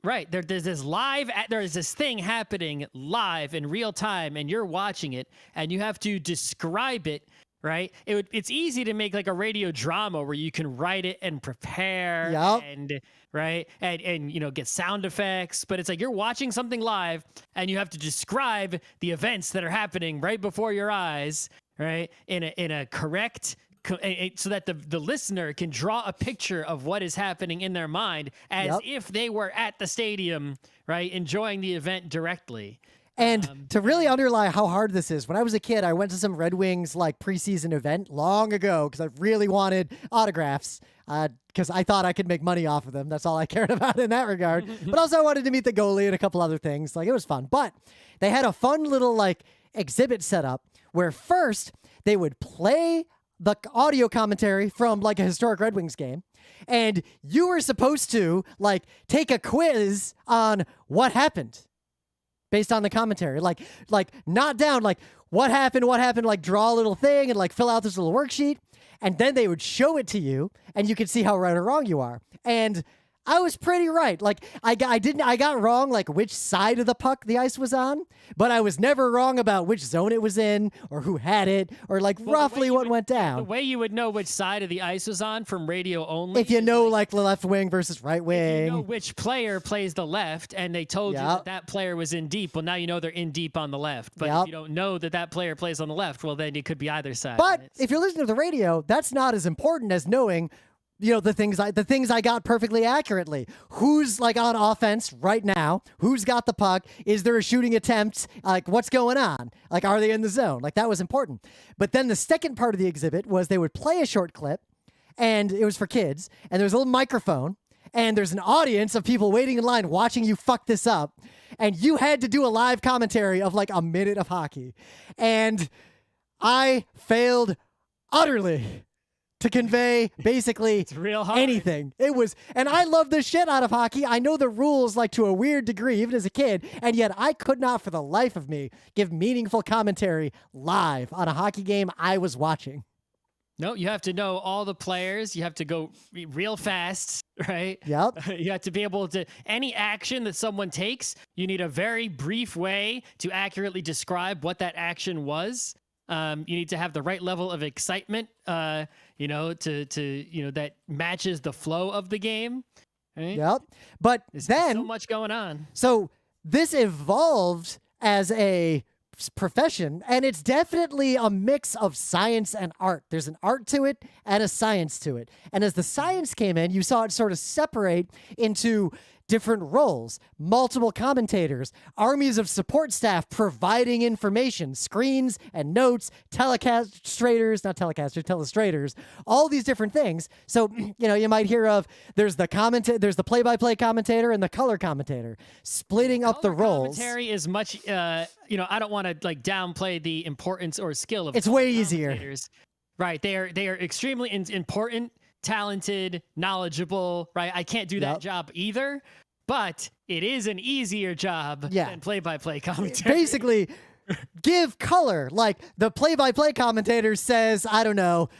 Right. There's this thing happening live in real time, and you're watching it, and you have to describe it, right? It's easy to make like a radio drama where you can write it and prepare and right and get sound effects, but it's like you're watching something live and you have to describe the events that are happening right before your eyes, right? In a correct so that the listener can draw a picture of what is happening in their mind as if they were at the stadium, right, enjoying the event directly. And to really underlie how hard this is, when I was a kid, I went to some Red Wings preseason event long ago because I really wanted autographs because I thought I could make money off of them. That's all I cared about in that regard. But also I wanted to meet the goalie and a couple other things. It was fun. But they had a fun little exhibit set up where first they would play the audio commentary from like a historic Red Wings game, and you were supposed to like take a quiz on what happened based on the commentary, like not down, like what happened, like draw a little thing and like fill out this little worksheet, and then they would show it to you, and you could see how right or wrong you are. And I was pretty right. Like I got wrong like which side of the puck the ice was on, but I was never wrong about which zone it was in or who had it or like roughly what went down. The way you would know which side of the ice was on from radio only. If you know like the left wing versus right wing. If you know which player plays the left and they told you that player was in deep, well now you know they're in deep on the left. But if you don't know that player plays on the left, well then it could be either side. But if you're listening to the radio, that's not as important as knowing the things I got perfectly accurately. Who's like on offense right now? Who's got the puck? Is there a shooting attempt? Like what's going on? Like are they in the zone? Like that was important. But then the second part of the exhibit was they would play a short clip, and it was for kids, and there was a little microphone, and there's an audience of people waiting in line watching you fuck this up, and you had to do a live commentary of like a minute of hockey. And I failed utterly to convey basically anything. It was, and I love the shit out of hockey. I know the rules like to a weird degree, even as a kid, and yet I could not for the life of me give meaningful commentary live on a hockey game I was watching. No, you have to know all the players. You have to go real fast, right? Yep. You have to be able to, any action that someone takes, you need a very brief way to accurately describe what that action was. You need to have the right level of excitement, that matches the flow of the game. Right? Yep. But There's then so much going on. So this evolved as a profession, and it's definitely a mix of science and art. There's an art to it and a science to it. And as the science came in, you saw it sort of separate into different roles, multiple commentators, armies of support staff providing information, screens and notes, telestrators, all these different things. So, you might hear of there's the play-by-play commentator and the color commentator, splitting up the roles. Commentary is much, I don't want to like downplay the importance or skill of it's way easier. Right. They are extremely important, talented, knowledgeable, right? I can't do that job either, but it is an easier job than play-by-play commentary. Basically, give color. Like the play-by-play commentator says, I don't know.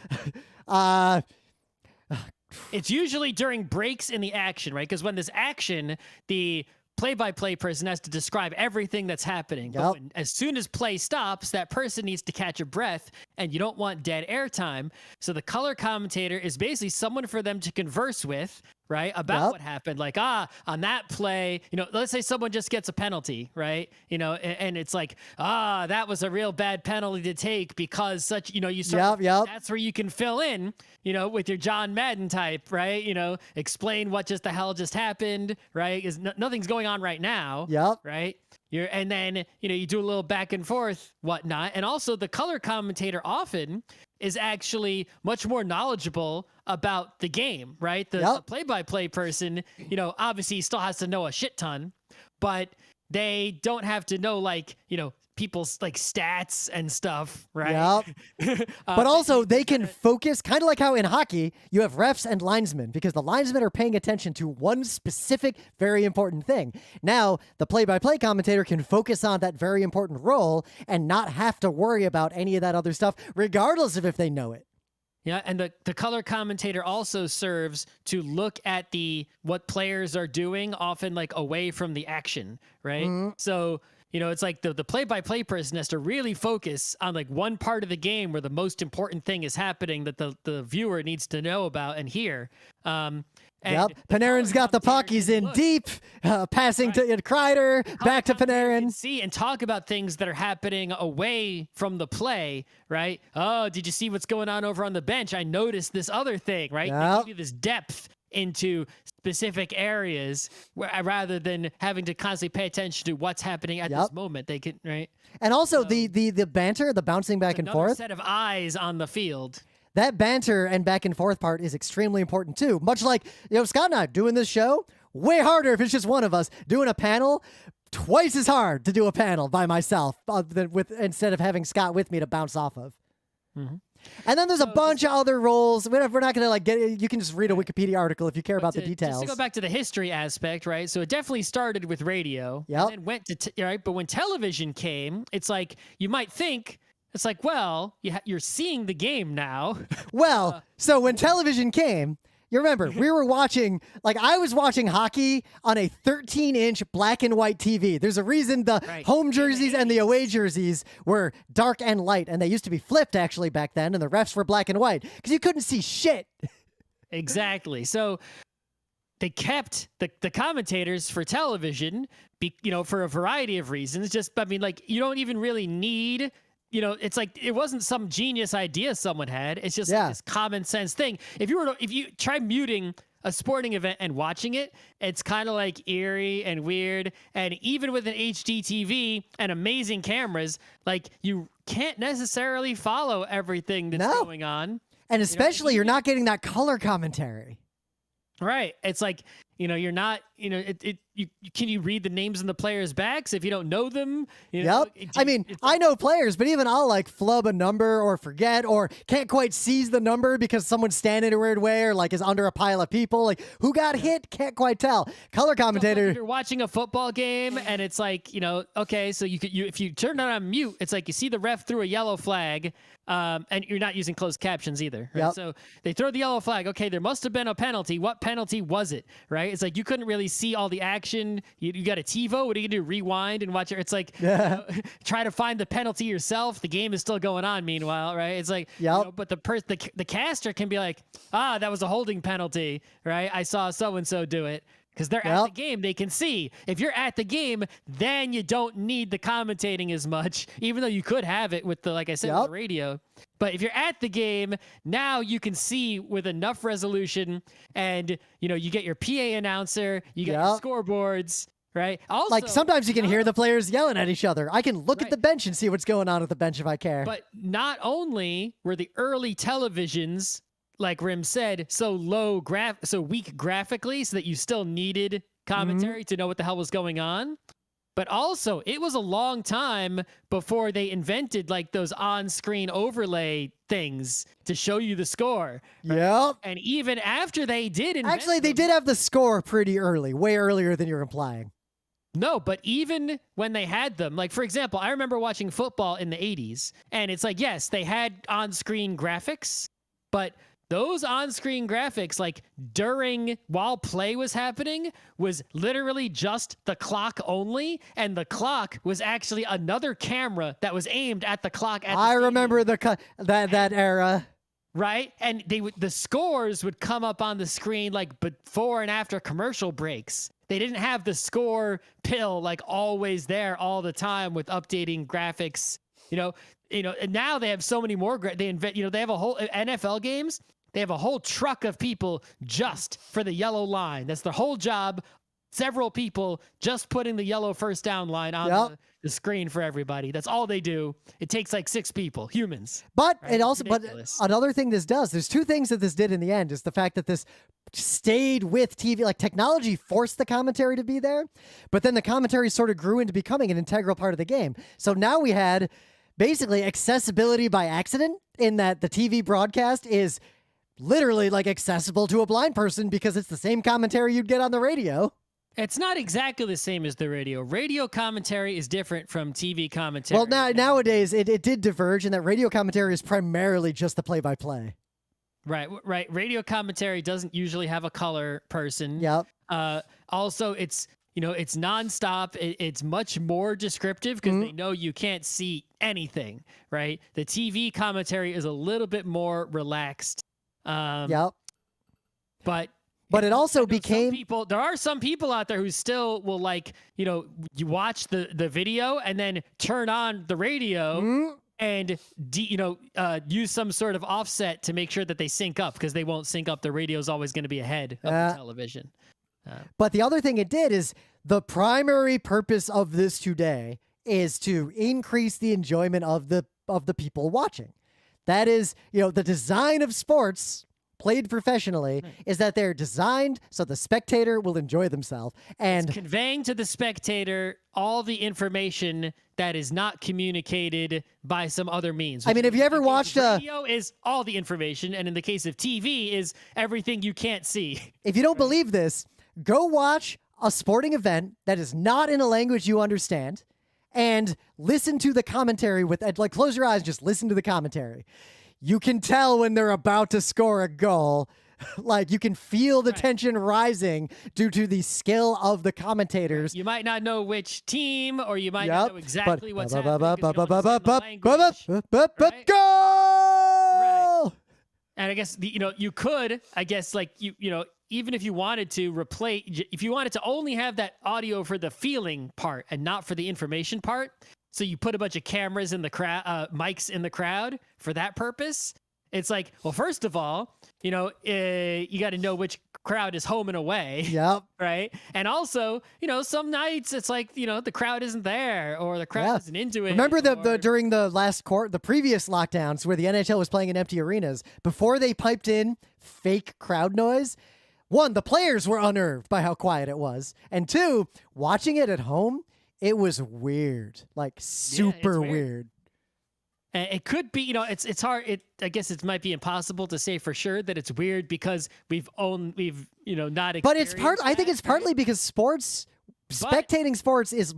It's usually during breaks in the action, right? Because when there's action, the play-by-play person has to describe everything that's happening. But as soon as play stops, that person needs to catch a breath, and you don't want dead air time. So the color commentator is basically someone for them to converse with, right, about what happened. Like, on that play, let's say someone just gets a penalty, right? And it's like, that was a real bad penalty to take because such, you start, that's where you can fill in, with your John Madden type, right? Explain what the hell just happened, right? Because nothing's going on right now, right? And then, you do a little back and forth, whatnot. And also the color commentator often is actually much more knowledgeable about the game, right? The play-by-play person, obviously still has to know a shit ton, but they don't have to know people's stats and stuff, right? But also they can focus, kind of like how in hockey you have refs and linesmen, because the linesmen are paying attention to one specific, very important thing. Now the play-by-play commentator can focus on that very important role and not have to worry about any of that other stuff, regardless of if they know it. Yeah, and the color commentator also serves to look at what players are doing, often away from the action, right? Mm-hmm. So it's like the play-by-play person has to really focus on one part of the game where the most important thing is happening that the viewer needs to know about and hear. Panarin's got the puck. He's in deep, passing to Kreider, back to Panarin. See and talk about things that are happening away from the play, right? Oh, did you see what's going on over on the bench? I noticed this other thing, right? They give you this depth into specific areas rather than having to constantly pay attention to what's happening at this moment. They can, right? And also the banter, the bouncing back and forth. Set of eyes on the field. That banter and back and forth part is extremely important too. Much like, Scott and I doing this show, way harder if it's just one of us. Doing a panel, twice as hard to do a panel by myself instead of having Scott with me to bounce off of. Mm-hmm. And then there's a bunch of other roles. We're not going to like get. You can just read a Wikipedia article if you care about the details. Just to go back to the history aspect, right? So it definitely started with radio, Yep. and then went to right. But when television came, it's like you might think it's like, well, you're seeing the game now. Well, so when television came, you remember we were watching. Like I was watching hockey on a 13-inch black and white TV. There's a reason the home jerseys and the away jerseys were dark and light, and they used to be flipped actually back then, and the refs were black and white because you couldn't see shit. Exactly. So they kept the commentators for television, for a variety of reasons. You don't even really need. It's like it wasn't some genius idea someone had. It's just this common sense thing. If you try muting a sporting event and watching it, it's kind of like eerie and weird. And even with an HD TV and amazing cameras, like you can't necessarily follow everything that's going on. And especially you're not getting that color commentary. Right. It's like, you're not, can you read the names on the players' backs if you don't know them? I know players, but even I'll like flub a number or forget or can't quite seize the number because someone's standing a weird way or like is under a pile of people. Like who got hit? Can't quite tell. Color commentator. If you're watching a football game and it's like, okay, so if you turn it on mute, it's like you see the ref threw a yellow flag. And you're not using closed captions either. Right? So they throw the yellow flag. Okay, there must have been a penalty. What penalty was it? Right? It's like you couldn't really see all the action. You got a TiVo. What are you gonna do? Rewind and watch it? It's like try to find the penalty yourself. The game is still going on. Meanwhile, right? It's like but the caster can be like, that was a holding penalty. Right? I saw so and so do it. Because they're at the game, they can see. If you're at the game, then you don't need the commentating as much, even though you could have it with with the radio. But if you're at the game, now you can see with enough resolution, and you get your PA announcer, you get your scoreboards, right? Also, like sometimes you can hear the players yelling at each other. I can look at the bench and see what's going on at the bench if I care. But not only were the early televisions, like Rim said, so weak graphically, so that you still needed commentary to know what the hell was going on. But also, it was a long time before they invented like those on-screen overlay things to show you the score. Right? Yep. And even after they did invent they did have the score pretty early, way earlier than you're implying. No, but even when they had them, like, for example, I remember watching football in the 80s, and it's like, yes, they had on-screen graphics, but those on-screen graphics, like while play was happening, was literally just the clock only, and the clock was actually another camera that was aimed at the clock. I remember that era. Right, and the scores would come up on the screen like before and after commercial breaks. They didn't have the score pill like always there all the time with updating graphics. And now they have so many more. They have a whole NFL games. They have a whole truck of people just for the yellow line. That's their whole job. Several people just putting the yellow first down line on the screen for everybody. That's all they do. It takes like 6 people, humans. But another thing this does, there's 2 things that this did in the end, is the fact that this stayed with TV. Like technology forced the commentary to be there, but then the commentary sort of grew into becoming an integral part of the game. So now we had basically accessibility by accident, in that the TV broadcast is literally like accessible to a blind person because it's the same commentary you'd get on the radio. It's not exactly the same as the radio. Radio commentary is different from TV commentary. Well, nowadays it did diverge in that radio commentary is primarily just the play-by-play. Right. Radio commentary doesn't usually have a color person. Yep. Also, it's nonstop. It's much more descriptive because they know you can't see anything, right? The TV commentary is a little bit more relaxed. But it also became there are some people out there who still will you watch the video and then turn on the radio and use some sort of offset to make sure that they sync up, because they won't sync up. The radio is always going to be ahead of the television. But the other thing it did is the primary purpose of this today is to increase the enjoyment of the people watching. That is, the design of sports played professionally is that they're designed so the spectator will enjoy themselves. And it's conveying to the spectator all the information that is not communicated by some other means. I mean, have you ever watched radio is all the information, and in the case of TV is everything you can't see. If you don't believe this, go watch a sporting event that is not in a language you understand and listen to the commentary close your eyes, just listen to the commentary. You can tell when they're about to score a goal. Like, you can feel the tension rising due to the skill of the commentators. You might not know which team, or you might not know exactly what's happening. Goal! And I guess you could, even if you wanted to if you wanted to only have that audio for the feeling part and not for the information part, so you put a bunch of cameras in the crowd, mics in the crowd for that purpose. It's like, well, first of all, you got to know which crowd is home and away. Yep. Right. And also, some nights it's like, the crowd isn't there, or the crowd isn't into it. Remember during the previous lockdowns where the NHL was playing in empty arenas, before they piped in fake crowd noise? One, the players were unnerved by how quiet it was. And two, watching it at home, it was weird, like super weird. It could be, it's hard. I guess it might be impossible to say for sure that it's weird because we've not. But I think it's partly because spectating sports is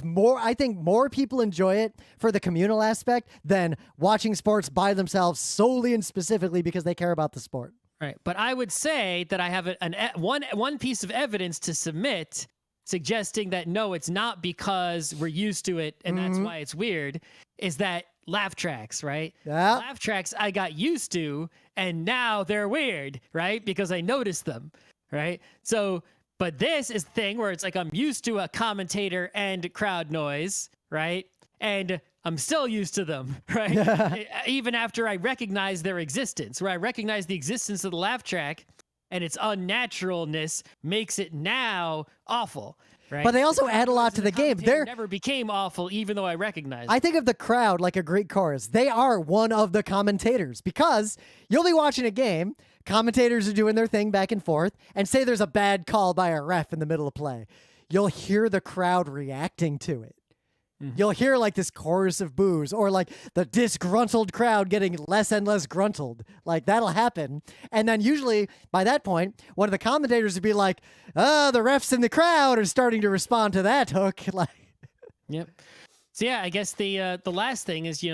more. I think more people enjoy it for the communal aspect than watching sports by themselves solely and specifically because they care about the sport. Right. But I would say that I have one piece of evidence to submit suggesting that no, it's not because we're used to it and that's why it's weird, is that laugh tracks, right? Yeah. Laugh tracks I got used to, and now they're weird, right? Because I noticed them, right? So, but this is the thing where it's like I'm used to a commentator and crowd noise, right? And I'm still used to them, right? Even after I recognize their existence, where I recognize the existence of the laugh track, and its unnaturalness makes it now awful. Right? But they also add a lot to the game. They never became awful, even though I recognized. I think of the crowd like a Greek chorus. They are one of the commentators because you'll be watching a game. Commentators are doing their thing back and forth, and say there's a bad call by a ref in the middle of play. You'll hear the crowd reacting to it. You'll hear like this chorus of boos, or like the disgruntled crowd getting less and less gruntled. Like that'll happen. And then usually by that point, one of the commentators would be like, oh, the refs in the crowd are starting to respond to that hook. Like, yep. So yeah, I guess the last thing is,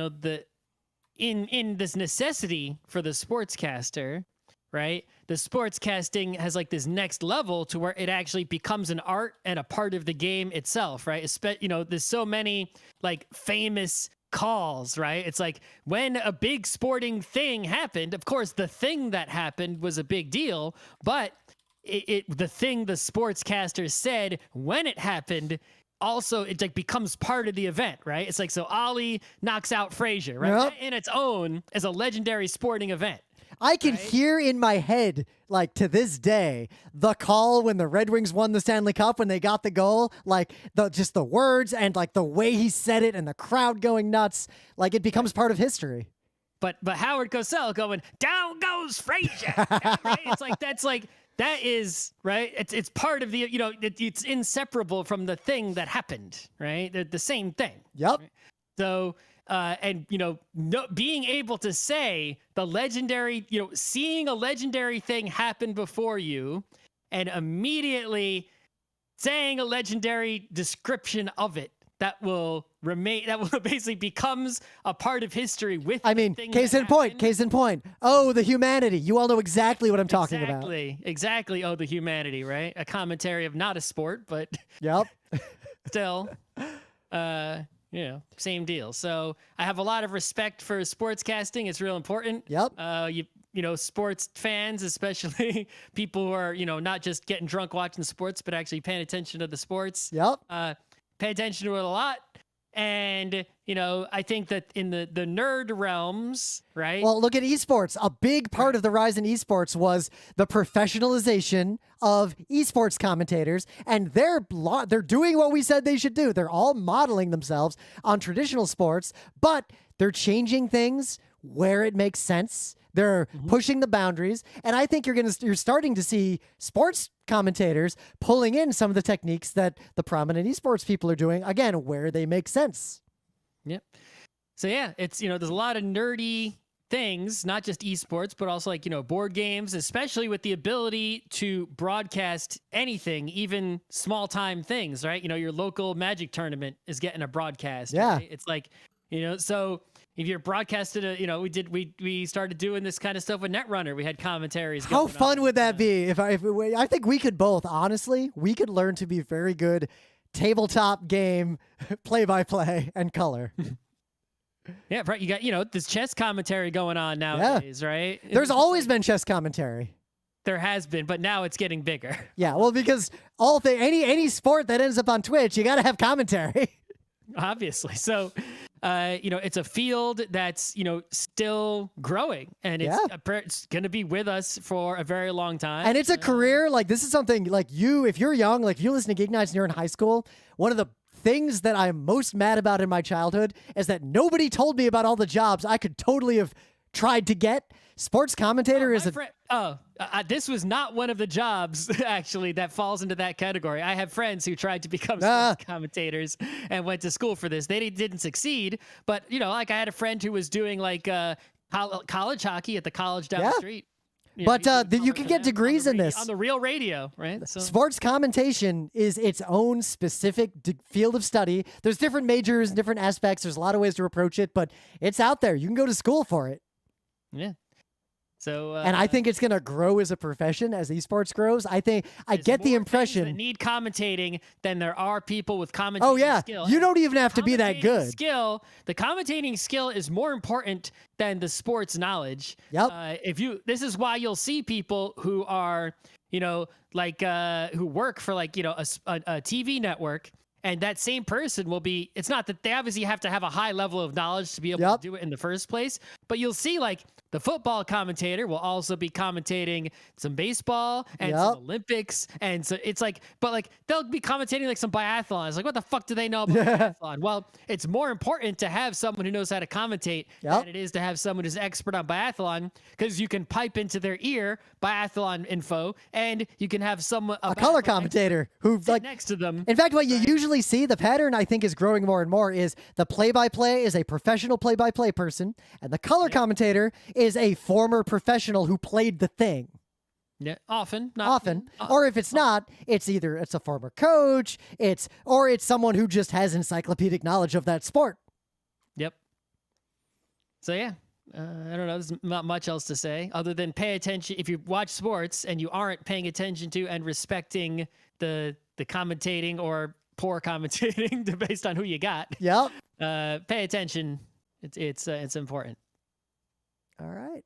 in this necessity for the sportscaster, right? The sportscasting has like this next level to where it actually becomes an art and a part of the game itself, right? There's so many like famous calls, right? It's like when a big sporting thing happened, of course, the thing that happened was a big deal, but the thing the sportscaster said when it happened, also it like becomes part of the event, right? It's like, so Ali knocks out Frazier, right? Yep. That in its own is a legendary sporting event. I can hear in my head, like to this day, the call when the Red Wings won the Stanley Cup when they got the goal, like just the words and like the way he said it and the crowd going nuts, like it becomes part of history. But Howard Cosell going, down goes Frazier, right? It's like that is right. It's part of the it's inseparable from the thing that happened, right? They're the same thing. Yep. Right? So. Being able to say the legendary, seeing a legendary thing happen before you and immediately saying a legendary description of it that will basically becomes a part of history with. I mean, case in point. Oh, the humanity. You all know exactly what I'm talking about. Exactly. Oh, the humanity, right? A commentary of not a sport, but yep. Still, same deal. So I have a lot of respect for sportscasting. It's real important. Yep. Sports fans, especially people who are, not just getting drunk watching sports, but actually paying attention to the sports. Yep. Pay attention to it a lot. And, I think that in the nerd realms, right? Well, look at esports. A big part of the rise in esports was the professionalization of esports commentators, and they're doing what we said they should do. They're all modeling themselves on traditional sports, but they're changing things where it makes sense. They're pushing the boundaries, and I think you're starting to see sports commentators pulling in some of the techniques that the prominent esports people are doing, again, where they make sense. Yep. So yeah, it's, there's a lot of nerdy things, not just esports, but also like, board games, especially with the ability to broadcast anything, even small time things, right? Your local Magic tournament is getting a broadcast. Yeah. Right? It's like, so if you're broadcasted, we started doing this kind of stuff with Netrunner. We had commentaries. How fun would that be? I think we could both, honestly, we could learn to be very good tabletop game play-by-play and color. Yeah, right. You got, this chess commentary going on nowadays, right? There's always been chess commentary. There has been, but now it's getting bigger. Yeah, well, because any sport that ends up on Twitch, you got to have commentary. Obviously. So, it's a field that's, still growing, and it's going to be with us for a very long time. And it's a career. Like, this is something like if you're young, like if you listen to GeekNights and you're in high school, one of the things that I'm most mad about in my childhood is that nobody told me about all the jobs I could totally have tried to get. Sports commentator this was not one of the jobs actually that falls into that category. I have friends who tried to become sports commentators and went to school for this. They didn't succeed, but like I had a friend who was doing like college hockey at the college down the street. But you can get degrees in this. On the real radio, right? So. Sports commentation is its own specific field of study. There's different majors and different aspects. There's a lot of ways to approach it, but it's out there. You can go to school for it. Yeah. So, and I think it's going to grow as a profession as esports grows. I get the impression that need commentating than there are people with commentating skill. You don't even have to be that good. The commentating skill is more important than the sports knowledge. Yep. This is why you'll see people who are, who work for a TV network. And that same person will be, it's not that they obviously have to have a high level of knowledge to be able to do it in the first place, but you'll see the football commentator will also be commentating some baseball and some Olympics. And so it's but they'll be commentating some biathlon. It's what the fuck do they know about biathlon? Well, it's more important to have someone who knows how to commentate than it is to have someone who's expert on biathlon, because you can pipe into their ear biathlon info, and you can have a color commentator who next to them. In fact, what you usually see, the pattern I think is growing more and more, is the play-by-play is a professional play-by-play person, and the color commentator is a former professional who played the thing. Yeah, often. Or if it's not, it's either it's a former coach, or it's someone who just has encyclopedic knowledge of that sport. Yep. So yeah, I don't know. There's not much else to say other than pay attention. If you watch sports and you aren't paying attention to and respecting the commentating or poor commentating based on who you got. Yep. Pay attention. It's important. All right.